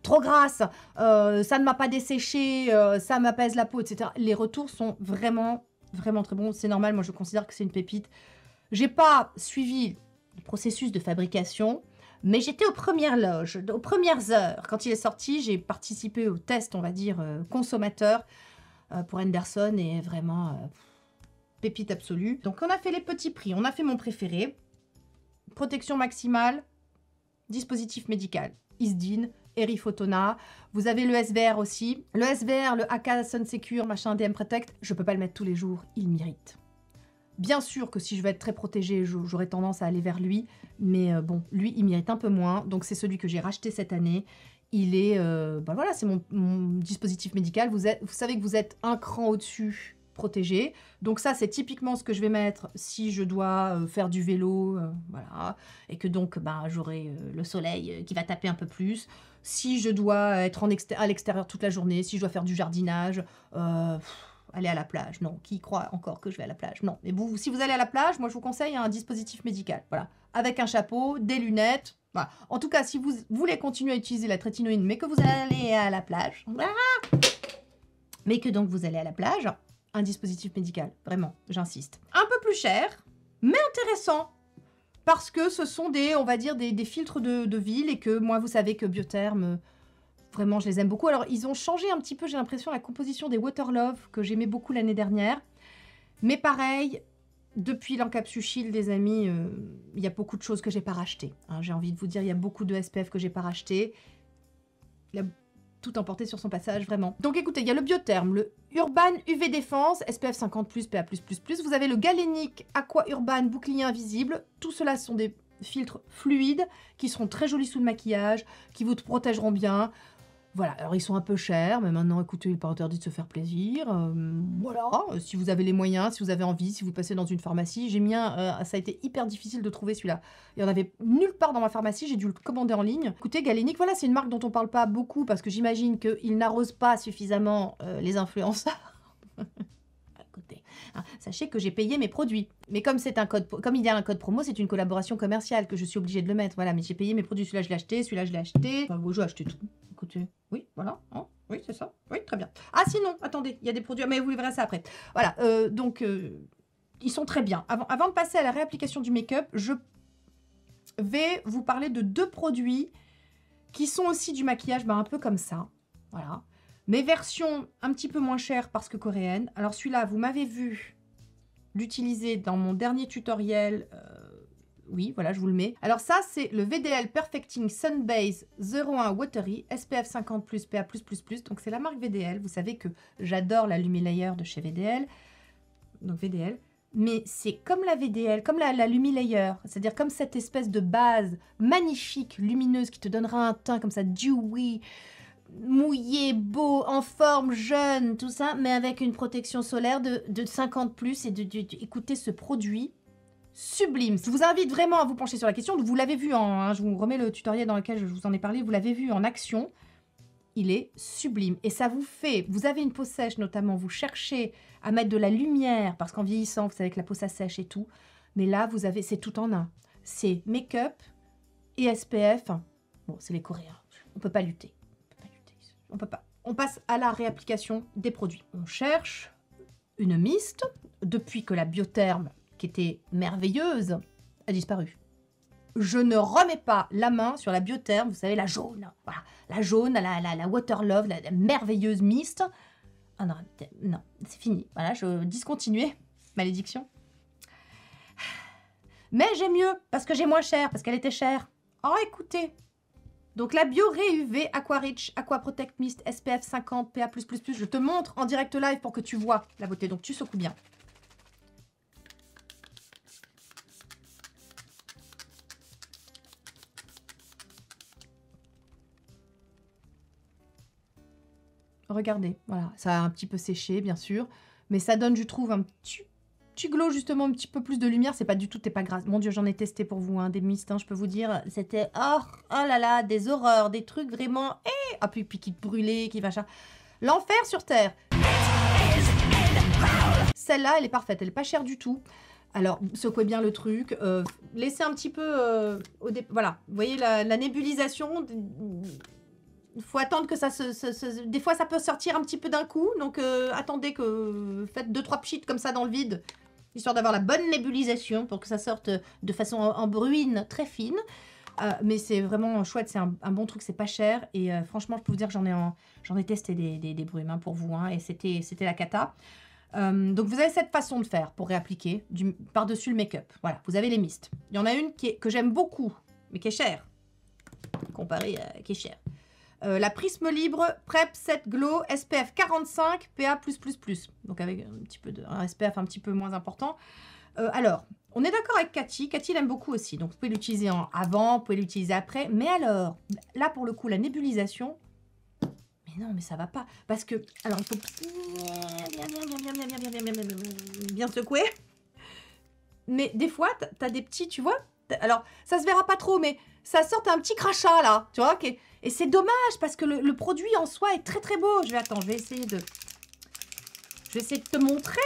trop grasse, ça ne m'a pas desséché, ça m'apaise la peau, etc. Les retours sont vraiment, vraiment très bons. C'est normal, moi je considère que c'est une pépite. J'ai pas suivi le processus de fabrication, mais j'étais aux premières loges, aux premières heures. Quand il est sorti, j'ai participé au test, on va dire, consommateur pour Henderson, et vraiment pépite absolue. Donc on a fait les petits prix, on a fait mon préféré. Protection maximale, dispositif médical, Isdin, Erifotona. Vous avez le SVR aussi. Le SVR, le AK Sun Secure, machin, DM Protect, je peux pas le mettre tous les jours, il m'irrite. Bien sûr que si je veux être très protégée, j'aurais tendance à aller vers lui. Mais bon, lui, il m'irrite un peu moins. Donc, c'est celui que j'ai racheté cette année. Il est... voilà, c'est mon dispositif médical. Vous savez que vous êtes un cran au-dessus protégé. Donc ça, c'est typiquement ce que je vais mettre si je dois faire du vélo. Voilà. Et que donc, j'aurai le soleil qui va taper un peu plus. Si je dois être à l'extérieur toute la journée, si je dois faire du jardinage... aller à la plage, non. Qui croit encore que je vais à la plage? Non. Mais vous, si vous allez à la plage, moi je vous conseille un dispositif médical. Voilà. Avec un chapeau, des lunettes. Voilà. En tout cas, si vous voulez continuer à utiliser la trétinoïne, mais que vous allez à la plage, mais que donc vous allez à la plage, un dispositif médical. Vraiment, j'insiste. Un peu plus cher, mais intéressant. Parce que ce sont on va dire, des filtres de ville, et que moi, vous savez que Biotherm... Vraiment, je les aime beaucoup. Alors, ils ont changé un petit peu, j'ai l'impression, la composition des Waterlove, que j'aimais beaucoup l'année dernière. Mais pareil, depuis l'Encapsule Shield, les amis, il y a beaucoup de choses que j'ai pas rachetées. Hein, j'ai envie de vous dire, il y a beaucoup de SPF que j'ai pas racheté. Il a tout emporté sur son passage, vraiment. Donc écoutez, il y a le Biotherm, le Urban UV Défense, SPF 50+, PA+++. Vous avez le Galénic Aqua Urban Bouclier Invisible. Tout cela sont des filtres fluides qui seront très jolis sous le maquillage, qui vous protégeront bien. Voilà, alors ils sont un peu chers, mais maintenant, écoutez, il n'est pas interdit de se faire plaisir. Voilà, si vous avez les moyens, si vous avez envie, si vous passez dans une pharmacie. J'ai mis ça a été hyper difficile de trouver celui-là. Il n'y en avait nulle part dans ma pharmacie, j'ai dû le commander en ligne. Écoutez, Galénic, voilà, c'est une marque dont on ne parle pas beaucoup, parce que j'imagine qu'ils n'arrosent pas suffisamment les influenceurs. Écoutez, hein, sachez que j'ai payé mes produits. Mais comme il y a un code promo, c'est une collaboration commerciale que je suis obligée de le mettre. Voilà, mais j'ai payé mes produits. Celui-là, je l'ai acheté, celui-là, je l'ai acheté. Enfin, bon, j'ai acheté tout. Écoutez, oui, voilà. Hein, oui, c'est ça. Oui, très bien. Ah, sinon, attendez, il y a des produits, mais vous les verrez ça après. Voilà, donc, ils sont très bien. Avant de passer à la réapplication du make-up, je vais vous parler de 2 produits qui sont aussi du maquillage, un peu comme ça. Voilà. Mes versions un petit peu moins chères parce que coréennes. Alors celui-là, vous m'avez vu l'utiliser dans mon dernier tutoriel. Oui, voilà, je vous le mets. Alors ça, c'est le VDL Perfecting Sunbase 01 Watery SPF 50+, PA+++. Donc c'est la marque VDL. Vous savez que j'adore la Lumilayer de chez VDL. Donc VDL. Mais c'est comme la VDL, comme la Lumilayer. C'est-à-dire comme cette espèce de base magnifique, lumineuse, qui te donnera un teint comme ça, dewy, mouillé, beau, en forme, jeune, tout ça, mais avec une protection solaire de 50+. Et écoutez, ce produit... sublime. Je vous invite vraiment à vous pencher sur la question. Vous l'avez vu je vous remets le tutoriel dans lequel je vous en ai parlé. Vous l'avez vu en action. Il est sublime. Et ça vous fait... Vous avez une peau sèche notamment. Vous cherchez à mettre de la lumière. Parce qu'en vieillissant, vous savez que la peau ça sèche et tout. Mais là, vous avez... C'est tout en un. C'est make-up et SPF. Bon, c'est les Coréens. On peut pas lutter. On peut pas. On passe à la réapplication des produits. On cherche une mist. Depuis que la Biotherme... qui était merveilleuse, a disparu. Je ne remets pas la main sur la Biotherme, vous savez, la jaune. Voilà, la jaune, la Waterlove, la merveilleuse mist. Ah non, non, c'est fini. Voilà, je discontinuais. Malédiction. Mais j'ai mieux, parce que j'ai moins cher, parce qu'elle était chère. Oh, écoutez. Donc la Bio Ré-UV Aqua Rich Aqua Protect Mist SPF 50 PA+++. Je te montre en direct live pour que tu vois la beauté. Donc tu secoues bien. Regardez, voilà, ça a un petit peu séché, bien sûr, mais ça donne, je trouve, un petit glow, justement, un petit peu plus de lumière. C'est pas du tout, t'es pas grasse. Mon Dieu, j'en ai testé pour vous, hein, des mistes, hein, je peux vous dire, c'était, oh là là, des horreurs, des trucs vraiment, ah, puis qui te brûlaient, qui machin. L'enfer sur Terre. Celle-là, elle est parfaite, elle est pas chère du tout. Alors, secouez bien le truc, laissez un petit peu, voilà, vous voyez, la nébulisation... Il faut attendre que ça des fois, ça peut sortir un petit peu d'un coup. Donc, attendez que... Faites 2-3 pchits comme ça dans le vide. Histoire d'avoir la bonne nébulisation pour que ça sorte de façon en bruine très fine. Mais c'est vraiment chouette. C'est un bon truc. C'est pas cher. Et franchement, je peux vous dire que j'en ai testé des brumes hein, pour vous. Hein, et c'était la cata. Donc, vous avez cette façon de faire pour réappliquer par-dessus le make-up. Voilà, vous avez les mistes. Il y en a une que j'aime beaucoup, mais qui est chère. Comparée à qui est chère. La Prisme Libre Prep Set Glow SPF 45 PA+++. Donc avec un SPF un petit peu moins important. Alors, on est d'accord avec Cathy. Cathy l'aime beaucoup aussi. Donc vous pouvez l'utiliser avant, vous pouvez l'utiliser après. Mais alors, là pour le coup, la nébulisation... Mais non, mais ça va pas. Parce que... Alors il faut bien secouer. Mais des fois, t'as des petits, tu vois. Alors, ça se verra pas trop, mais ça sort un petit crachat là. Tu vois, et c'est dommage parce que le produit en soi est très très beau. Je vais essayer de te montrer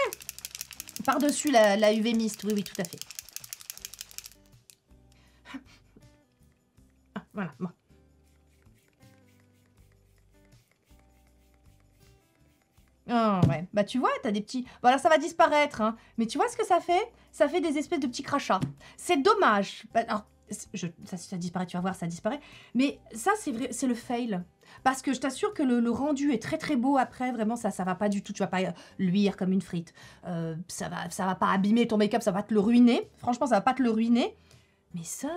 par-dessus la UV Mist. Oui, oui, tout à fait. Ah, voilà, bon. Ah ouais, bah tu vois, t'as des petits... Voilà, ça va disparaître, hein. Mais tu vois ce que ça fait? Ça fait des espèces de petits crachats. C'est dommage. Alors, ça disparaît, tu vas voir, ça disparaît. Mais ça, c'est vrai, c'est le fail. Parce que je t'assure que le rendu est très très beau après. Vraiment, ça va pas du tout. Tu vas pas luire comme une frite. Ça va pas abîmer ton make-up, ça va te le ruiner. Franchement, ça va pas te le ruiner. Mais ça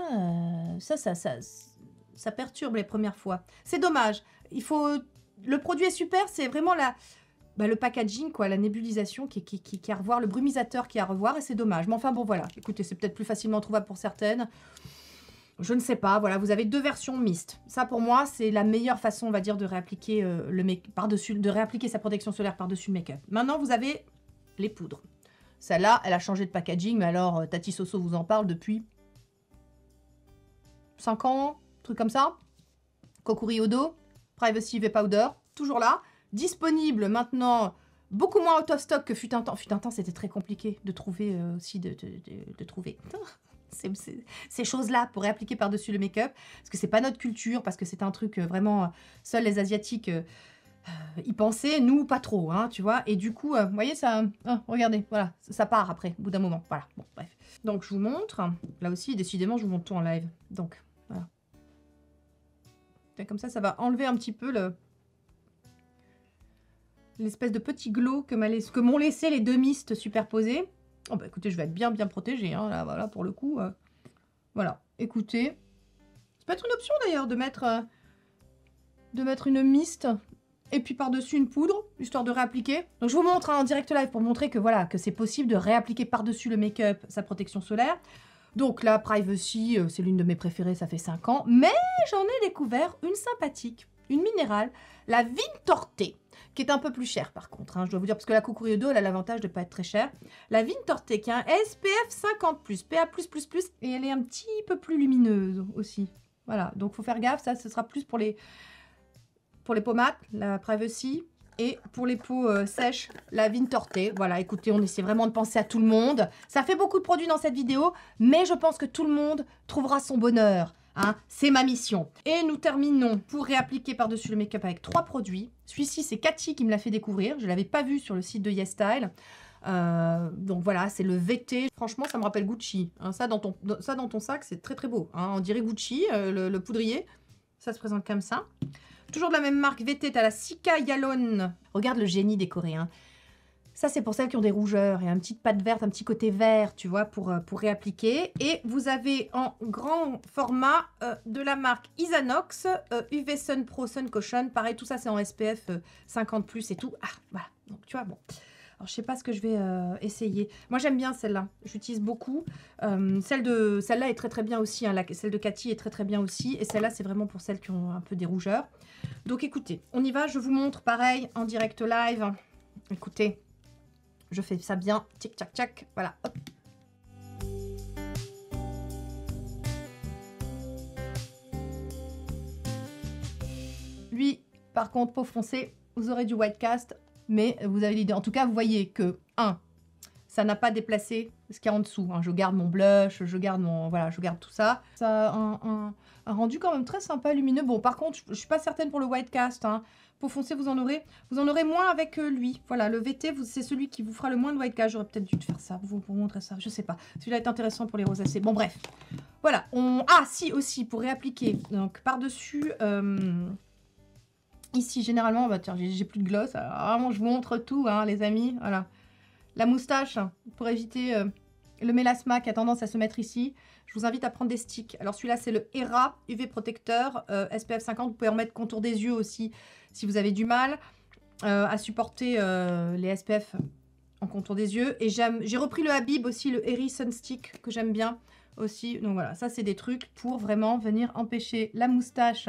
perturbe les premières fois. C'est dommage. Le produit est super, c'est vraiment le packaging, quoi, la nébulisation qui est à revoir, le brumisateur qui est à revoir, et c'est dommage. Mais enfin, bon, voilà. Écoutez, c'est peut-être plus facilement trouvable pour certaines. Je ne sais pas. Voilà, vous avez 2 versions mixtes. Ça, pour moi, c'est la meilleure façon, on va dire, de réappliquer de réappliquer sa protection solaire par-dessus le make-up. Maintenant, vous avez les poudres. Celle-là, elle a changé de packaging, mais alors, Tati Soso vous en parle depuis 5 ans, truc comme ça. Kokuri Odo, Privacy V Powder, toujours là. Disponible maintenant, beaucoup moins out of stock que fut un temps. Fut un temps, c'était très compliqué de trouver aussi, de trouver ces choses-là pour réappliquer par-dessus le make-up. Parce que c'est pas notre culture, parce que c'est un truc vraiment... seuls les Asiatiques y pensaient, nous, pas trop, hein, tu vois. Et du coup, vous voyez, ça... regardez, voilà, ça part après, au bout d'un moment. Voilà, bon, bref. Donc, je vous montre. Là aussi, décidément, je vous montre tout en live. Donc, voilà. Comme ça va enlever un petit peu l'espèce de petit glow que m'ont laissé les 2 mistes superposés. Oh bah écoutez, je vais être bien protégée, hein, là, voilà, pour le coup. Voilà, écoutez. Ça peut être une option d'ailleurs de mettre une mist et puis par-dessus une poudre, histoire de réappliquer. Donc je vous montre hein, en direct live pour montrer que voilà, que c'est possible de réappliquer par-dessus le make-up sa protection solaire. Donc la Privacy, c'est l'une de mes préférées, ça fait 5 ans. Mais j'en ai découvert une sympathique, une minérale, la Vintorte, qui est un peu plus chère par contre. Hein, je dois vous dire, parce que la Coco Yodo, elle a l'avantage de ne pas être très chère. La Vintorte, qui a un SPF 50+, PA+++, et elle est un petit peu plus lumineuse aussi. Voilà, donc faut faire gaffe, ça, ce sera plus pour les peaux mates, la Privacy, et pour les peaux sèches, la Vintorte. Voilà, écoutez, on essaie vraiment de penser à tout le monde. Ça fait beaucoup de produits dans cette vidéo, mais je pense que tout le monde trouvera son bonheur. Hein, c'est ma mission. Et nous terminons pour réappliquer par-dessus le make-up avec 3 produits. Celui-ci, c'est Cathy qui me l'a fait découvrir. Je ne l'avais pas vu sur le site de YesStyle. Donc voilà, c'est le VT. Franchement, ça me rappelle Gucci. Hein, ça, dans ton sac, c'est très très beau. Hein, on dirait Gucci, le poudrier. Ça se présente comme ça. Toujours de la même marque, VT, t'as la Sika Yalon. Regarde le génie des Coréens. Ça, c'est pour celles qui ont des rougeurs et un petit pâte verte, un petit côté vert, tu vois, pour réappliquer. Et vous avez en grand format de la marque Isanox, UV Sun Pro Sun Cushion. Pareil, tout ça, c'est en SPF 50+ et tout. Ah, voilà. Donc, tu vois, bon. Alors, je sais pas ce que je vais essayer. Moi, j'aime bien celle-là. J'utilise beaucoup. Celle-là est très très bien aussi. Hein. Celle de Cathy est très très bien aussi. Et celle-là, c'est vraiment pour celles qui ont un peu des rougeurs. Donc, écoutez, on y va. Je vous montre pareil en direct live. Écoutez, je fais ça bien. Tic, tac, tac. Voilà. Hop. Lui, par contre, peau foncée, vous aurez du white cast. Mais vous avez l'idée. En tout cas, vous voyez que, ça n'a pas déplacé ce qu'il y a en dessous. Hein. Je garde mon blush, je garde je garde tout ça. Ça a un rendu quand même très sympa, lumineux. Bon, par contre, je suis pas certaine pour le white cast. Hein. Peau foncée, vous en aurez moins avec lui. Voilà, le VT, c'est celui qui vous fera le moins de white cast. J'aurais peut-être dû te faire ça, pour vous montrer ça. Je sais pas. Celui-là est intéressant pour les rosacées. Bon, bref. Voilà. Ah, si, aussi, pour réappliquer. Donc, par-dessus... Ici, généralement, bah tiens, j'ai plus de gloss. Alors, vraiment, je vous montre tout, hein, les amis. Voilà. La moustache, pour éviter le mélasma qui a tendance à se mettre ici. Je vous invite à prendre des sticks. Alors, celui-là, c'est le Hera UV Protecteur SPF 50. Vous pouvez en mettre contour des yeux aussi si vous avez du mal à supporter les SPF en contour des yeux. Et j'ai repris le Habib aussi, le Eri Sun Stick, que j'aime bien aussi. Donc voilà, ça, c'est des trucs pour vraiment venir empêcher la moustache.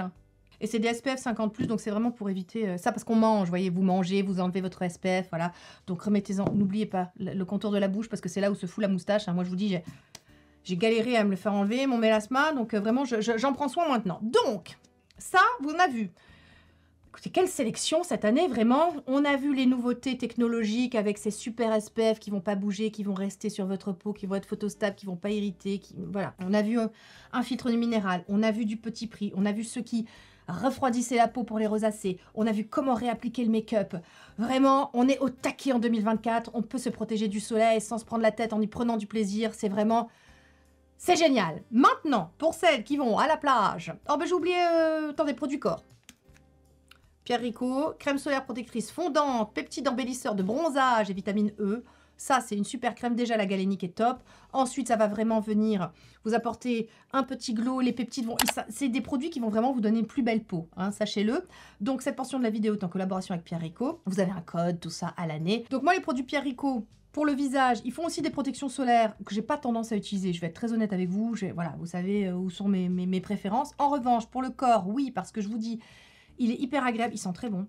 Et c'est des SPF 50+, donc c'est vraiment pour éviter ça, parce qu'on mange, vous voyez, vous mangez, vous enlevez votre SPF, voilà. Donc remettez-en, n'oubliez pas le contour de la bouche, parce que c'est là où se fout la moustache. Hein. Moi, je vous dis, j'ai galéré à me le faire enlever, mon mélasma, donc vraiment, j'en prends soin maintenant. Donc, ça, vous en avez vu. Écoutez, quelle sélection cette année, vraiment. On a vu les nouveautés technologiques avec ces super SPF qui vont pas bouger, qui vont rester sur votre peau, qui vont être photostables, qui vont pas irriter. Voilà, on a vu un filtre minéral, on a vu du petit prix, on a vu ceux qui refroidissaient la peau pour les rosacées, on a vu comment réappliquer le make-up. Vraiment, on est au taquet en 2024, on peut se protéger du soleil sans se prendre la tête en y prenant du plaisir, c'est vraiment... C'est génial. Maintenant, pour celles qui vont à la plage... Oh ben j'ai oublié, attendez, produits corps. Pierre Rico, crème solaire protectrice fondante, peptide embellisseur de bronzage et vitamine E. Ça, c'est une super crème. Déjà, la galénique est top. Ensuite, ça va vraiment venir vous apporter un petit glow. Les peptides vont... C'est des produits qui vont vraiment vous donner une plus belle peau, hein, sachez-le. Donc, cette portion de la vidéo est en collaboration avec Pierre Rico. Vous avez un code, tout ça, à l'année. Donc, moi, les produits Pierre Rico, pour le visage, ils font aussi des protections solaires que j'ai pas tendance à utiliser. Je vais être très honnête avec vous. Voilà, vous savez où sont mes préférences. En revanche, pour le corps, oui, parce que je vous dis, il est hyper agréable. Il sent très bon.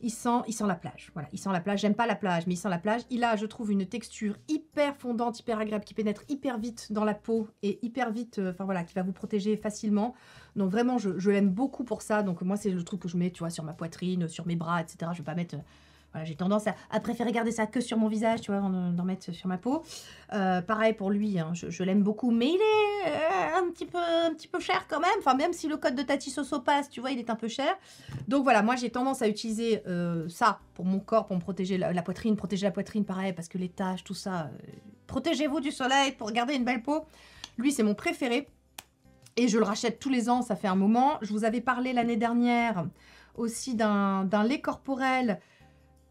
Il sent la plage. Voilà, il sent la plage. J'aime pas la plage, mais il sent la plage. Il a, je trouve, une texture hyper fondante, hyper agréable, qui pénètre hyper vite dans la peau et hyper vite, enfin voilà, qui va vous protéger facilement. Donc vraiment, je l'aime beaucoup pour ça. Donc moi, c'est le truc que je mets, tu vois, sur ma poitrine, sur mes bras, etc. Je vais pas mettre... Voilà, j'ai tendance à préférer garder ça que sur mon visage, tu vois, avant d'en mettre sur ma peau. Pareil pour lui, hein, je l'aime beaucoup, mais il est un petit peu cher quand même. Enfin, même si le code de Tati Soso passe, tu vois, il est un peu cher. Donc voilà, moi j'ai tendance à utiliser ça pour mon corps, pour me protéger la poitrine. Protéger la poitrine, pareil, parce que les taches, tout ça. Protégez-vous du soleil pour garder une belle peau. Lui, c'est mon préféré. Et je le rachète tous les ans, ça fait un moment. Je vous avais parlé l'année dernière aussi d'un lait corporel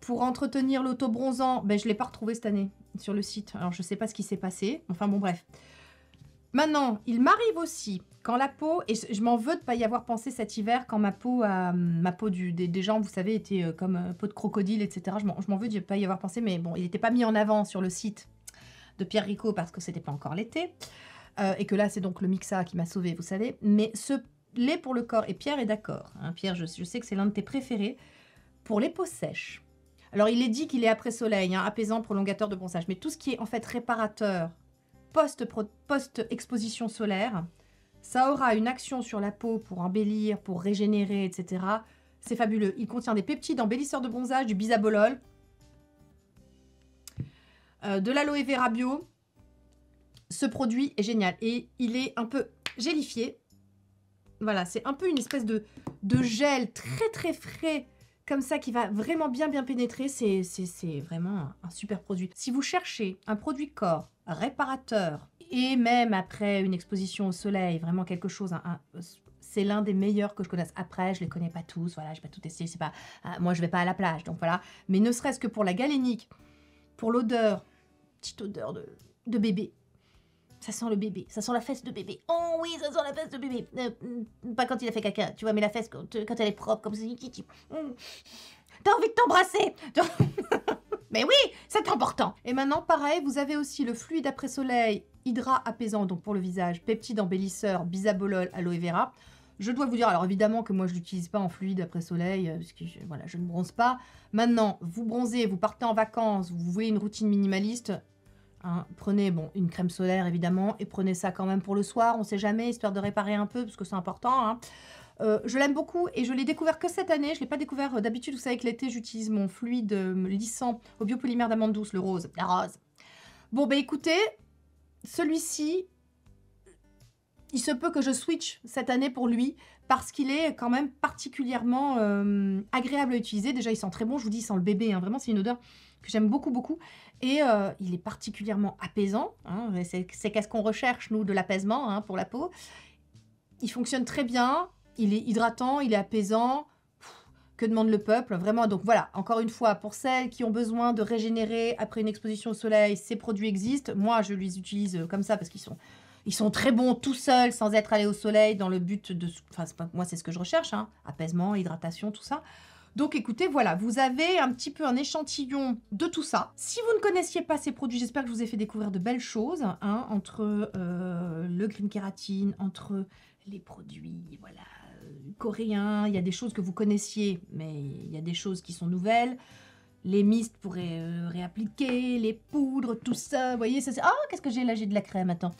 pour entretenir l'auto-bronzant. Ben, je ne l'ai pas retrouvé cette année. sur le site. Alors, je sais pas ce qui s'est passé. Enfin, bon, bref. Maintenant, il m'arrive aussi, quand la peau... Et je m'en veux de pas y avoir pensé cet hiver, quand ma peau des jambes, vous savez, était comme peau de crocodile, etc. Je m'en veux de pas y avoir pensé, mais bon, il n'était pas mis en avant sur le site de Pierre Ricot parce que c'était pas encore l'été. Et que là, c'est donc le Mixa qui m'a sauvée, vous savez. Mais ce lait pour le corps, et Pierre est d'accord. Hein, Pierre, je sais que c'est l'un de tes préférés. Pour les peaux sèches. Alors, il est dit qu'il est après soleil, hein, apaisant, prolongateur de bronzage. Mais tout ce qui est en fait réparateur, post-exposition solaire, ça aura une action sur la peau pour embellir, pour régénérer, etc. C'est fabuleux. Il contient des peptides embellisseurs de bronzage, du bisabolol, de l'aloe vera bio. Ce produit est génial et il est un peu gélifié. Voilà, c'est un peu une espèce de gel très très frais comme ça qui va vraiment bien pénétrer. C'est vraiment un super produit. Si vous cherchez un produit corps réparateur et même après une exposition au soleil, vraiment quelque chose, c'est l'un des meilleurs que je connaisse. Après, je les connais pas tous, voilà, j'ai pas tout testé, c'est pas, moi je vais pas à la plage, donc voilà. Mais ne serait-ce que pour la galénique, pour l'odeur, petite odeur de bébé. Ça sent le bébé, ça sent la fesse de bébé. Oh oui, ça sent la fesse de bébé. Pas quand il a fait caca, tu vois, mais la fesse quand elle est propre, comme ça. T'as envie de t'embrasser. Mais oui, c'est important. Et maintenant, pareil, vous avez aussi le fluide après soleil, hydrat apaisant, donc pour le visage, peptide embellisseur, bisabolol, aloe vera. Je dois vous dire, alors évidemment que moi je l'utilise pas en fluide après soleil, parce que voilà, je ne bronze pas. Maintenant, vous bronzez, vous partez en vacances, vous voulez une routine minimaliste. Hein, prenez une crème solaire évidemment et prenez ça quand même pour le soir, on sait jamais, histoire de réparer un peu parce que c'est important. Hein. Je l'aime beaucoup et je l'ai découvert que cette année, je ne l'ai pas découvert d'habitude, vous savez que l'été j'utilise mon fluide lissant au biopolymère d'amande douce, le rose, la rose. Bon bah écoutez, celui-ci, il se peut que je switch cette année pour lui parce qu'il est quand même particulièrement agréable à utiliser. Déjà il sent très bon, je vous dis il sent le bébé, hein. Vraiment c'est une odeur que j'aime beaucoup. Et il est particulièrement apaisant. Hein. C'est qu'est-ce qu'on recherche, nous, de l'apaisement hein, pour la peau. Il fonctionne très bien. Il est hydratant, il est apaisant. Que demande le peuple? Vraiment, donc voilà, encore une fois, pour celles qui ont besoin de régénérer après une exposition au soleil, ces produits existent. Moi, je les utilise comme ça parce qu'ils sont très bons tout seuls, sans être allés au soleil, dans le but de... Enfin, moi, c'est ce que je recherche. Hein. Apaisement, hydratation, tout ça. Donc écoutez, voilà, vous avez un petit peu un échantillon de tout ça. Si vous ne connaissiez pas ces produits, j'espère que je vous ai fait découvrir de belles choses, hein, entre le Green Kératine, entre les produits, voilà, coréens, il y a des choses que vous connaissiez, mais il y a des choses qui sont nouvelles. Les mistes pour réappliquer, les poudres, tout ça, vous voyez, ça c'est... Ah, qu'est-ce que j'ai là? J'ai de la crème, attends.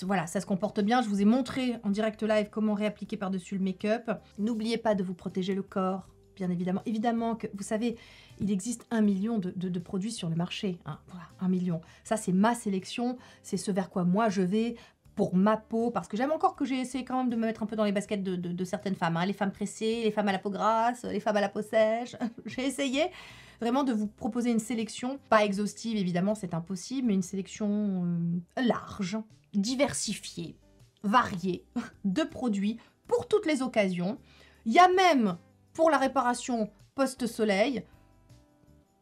Voilà, ça se comporte bien. Je vous ai montré en direct live comment réappliquer par-dessus le make-up. N'oubliez pas de vous protéger le corps. Bien évidemment. Évidemment que, vous savez, il existe 1 million de produits sur le marché. Hein. Voilà, 1 million. Ça, c'est ma sélection. C'est ce vers quoi moi je vais pour ma peau. Parce que j'aime encore que j'ai essayé quand même de me mettre un peu dans les baskets de certaines femmes. Hein. Les femmes pressées, les femmes à la peau grasse, les femmes à la peau sèche. J'ai essayé vraiment de vous proposer une sélection. Pas exhaustive, évidemment, c'est impossible. Mais une sélection large, diversifiée, variée de produits pour toutes les occasions. Il y a même... pour la réparation post-soleil,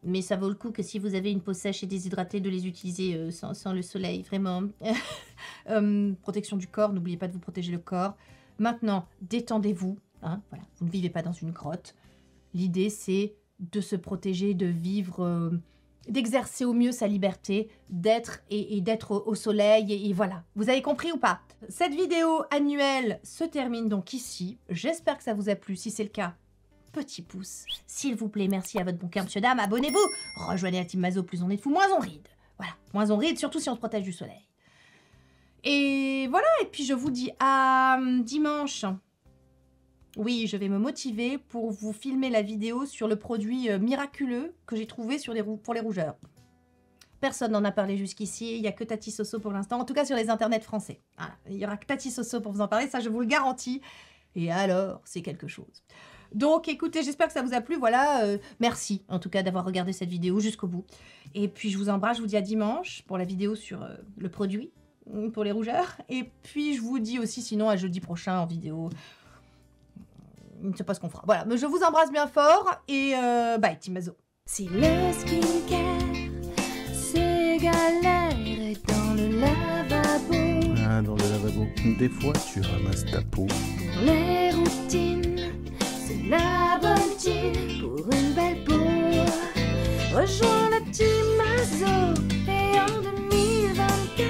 mais ça vaut le coup que si vous avez une peau sèche et déshydratée, de les utiliser sans le soleil, vraiment. Protection du corps, n'oubliez pas de vous protéger le corps. Maintenant, détendez-vous, hein, voilà, vous ne vivez pas dans une grotte. L'idée, c'est de se protéger, de vivre, d'exercer au mieux sa liberté, d'être au soleil, et voilà. Vous avez compris ou pas? Cette vidéo annuelle se termine donc ici. J'espère que ça vous a plu. Si c'est le cas, petit pouce, s'il vous plaît, merci à votre bon cœur, monsieur, dame, abonnez-vous, rejoignez la team Mazo, plus on est de fous, moins on ride. Voilà, moins on ride, surtout si on se protège du soleil. Et voilà, et puis je vous dis à dimanche. Oui, je vais me motiver pour vous filmer la vidéo sur le produit miraculeux que j'ai trouvé pour les rougeurs. Personne n'en a parlé jusqu'ici, il n'y a que Tati Soso pour l'instant, en tout cas sur les internets français. Voilà, il n'y aura que Tati Soso pour vous en parler, ça je vous le garantis. Et alors, c'est quelque chose. Donc écoutez, j'espère que ça vous a plu, voilà, merci en tout cas d'avoir regardé cette vidéo jusqu'au bout. Et puis je vous embrasse, je vous dis à dimanche pour la vidéo sur le produit pour les rougeurs. Et puis je vous dis aussi sinon à jeudi prochain en vidéo, je ne sais pas ce qu'on fera. Voilà, mais je vous embrasse bien fort et bye Team Mazo. Si le skincare, c'est galères et dans le lavabo. Ah, dans le lavabo, des fois tu ramasses ta peau. Pour les routines, c'est la bonne team pour une belle peau. Rejoins la team Azo et en 2024,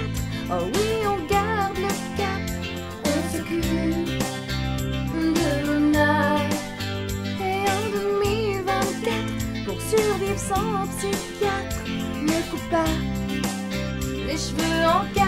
oh oui, on garde le cap. On s'occupe de Luna. Et en 2024, pour survivre sans psychiatre, ne coupe pas les cheveux en quatre.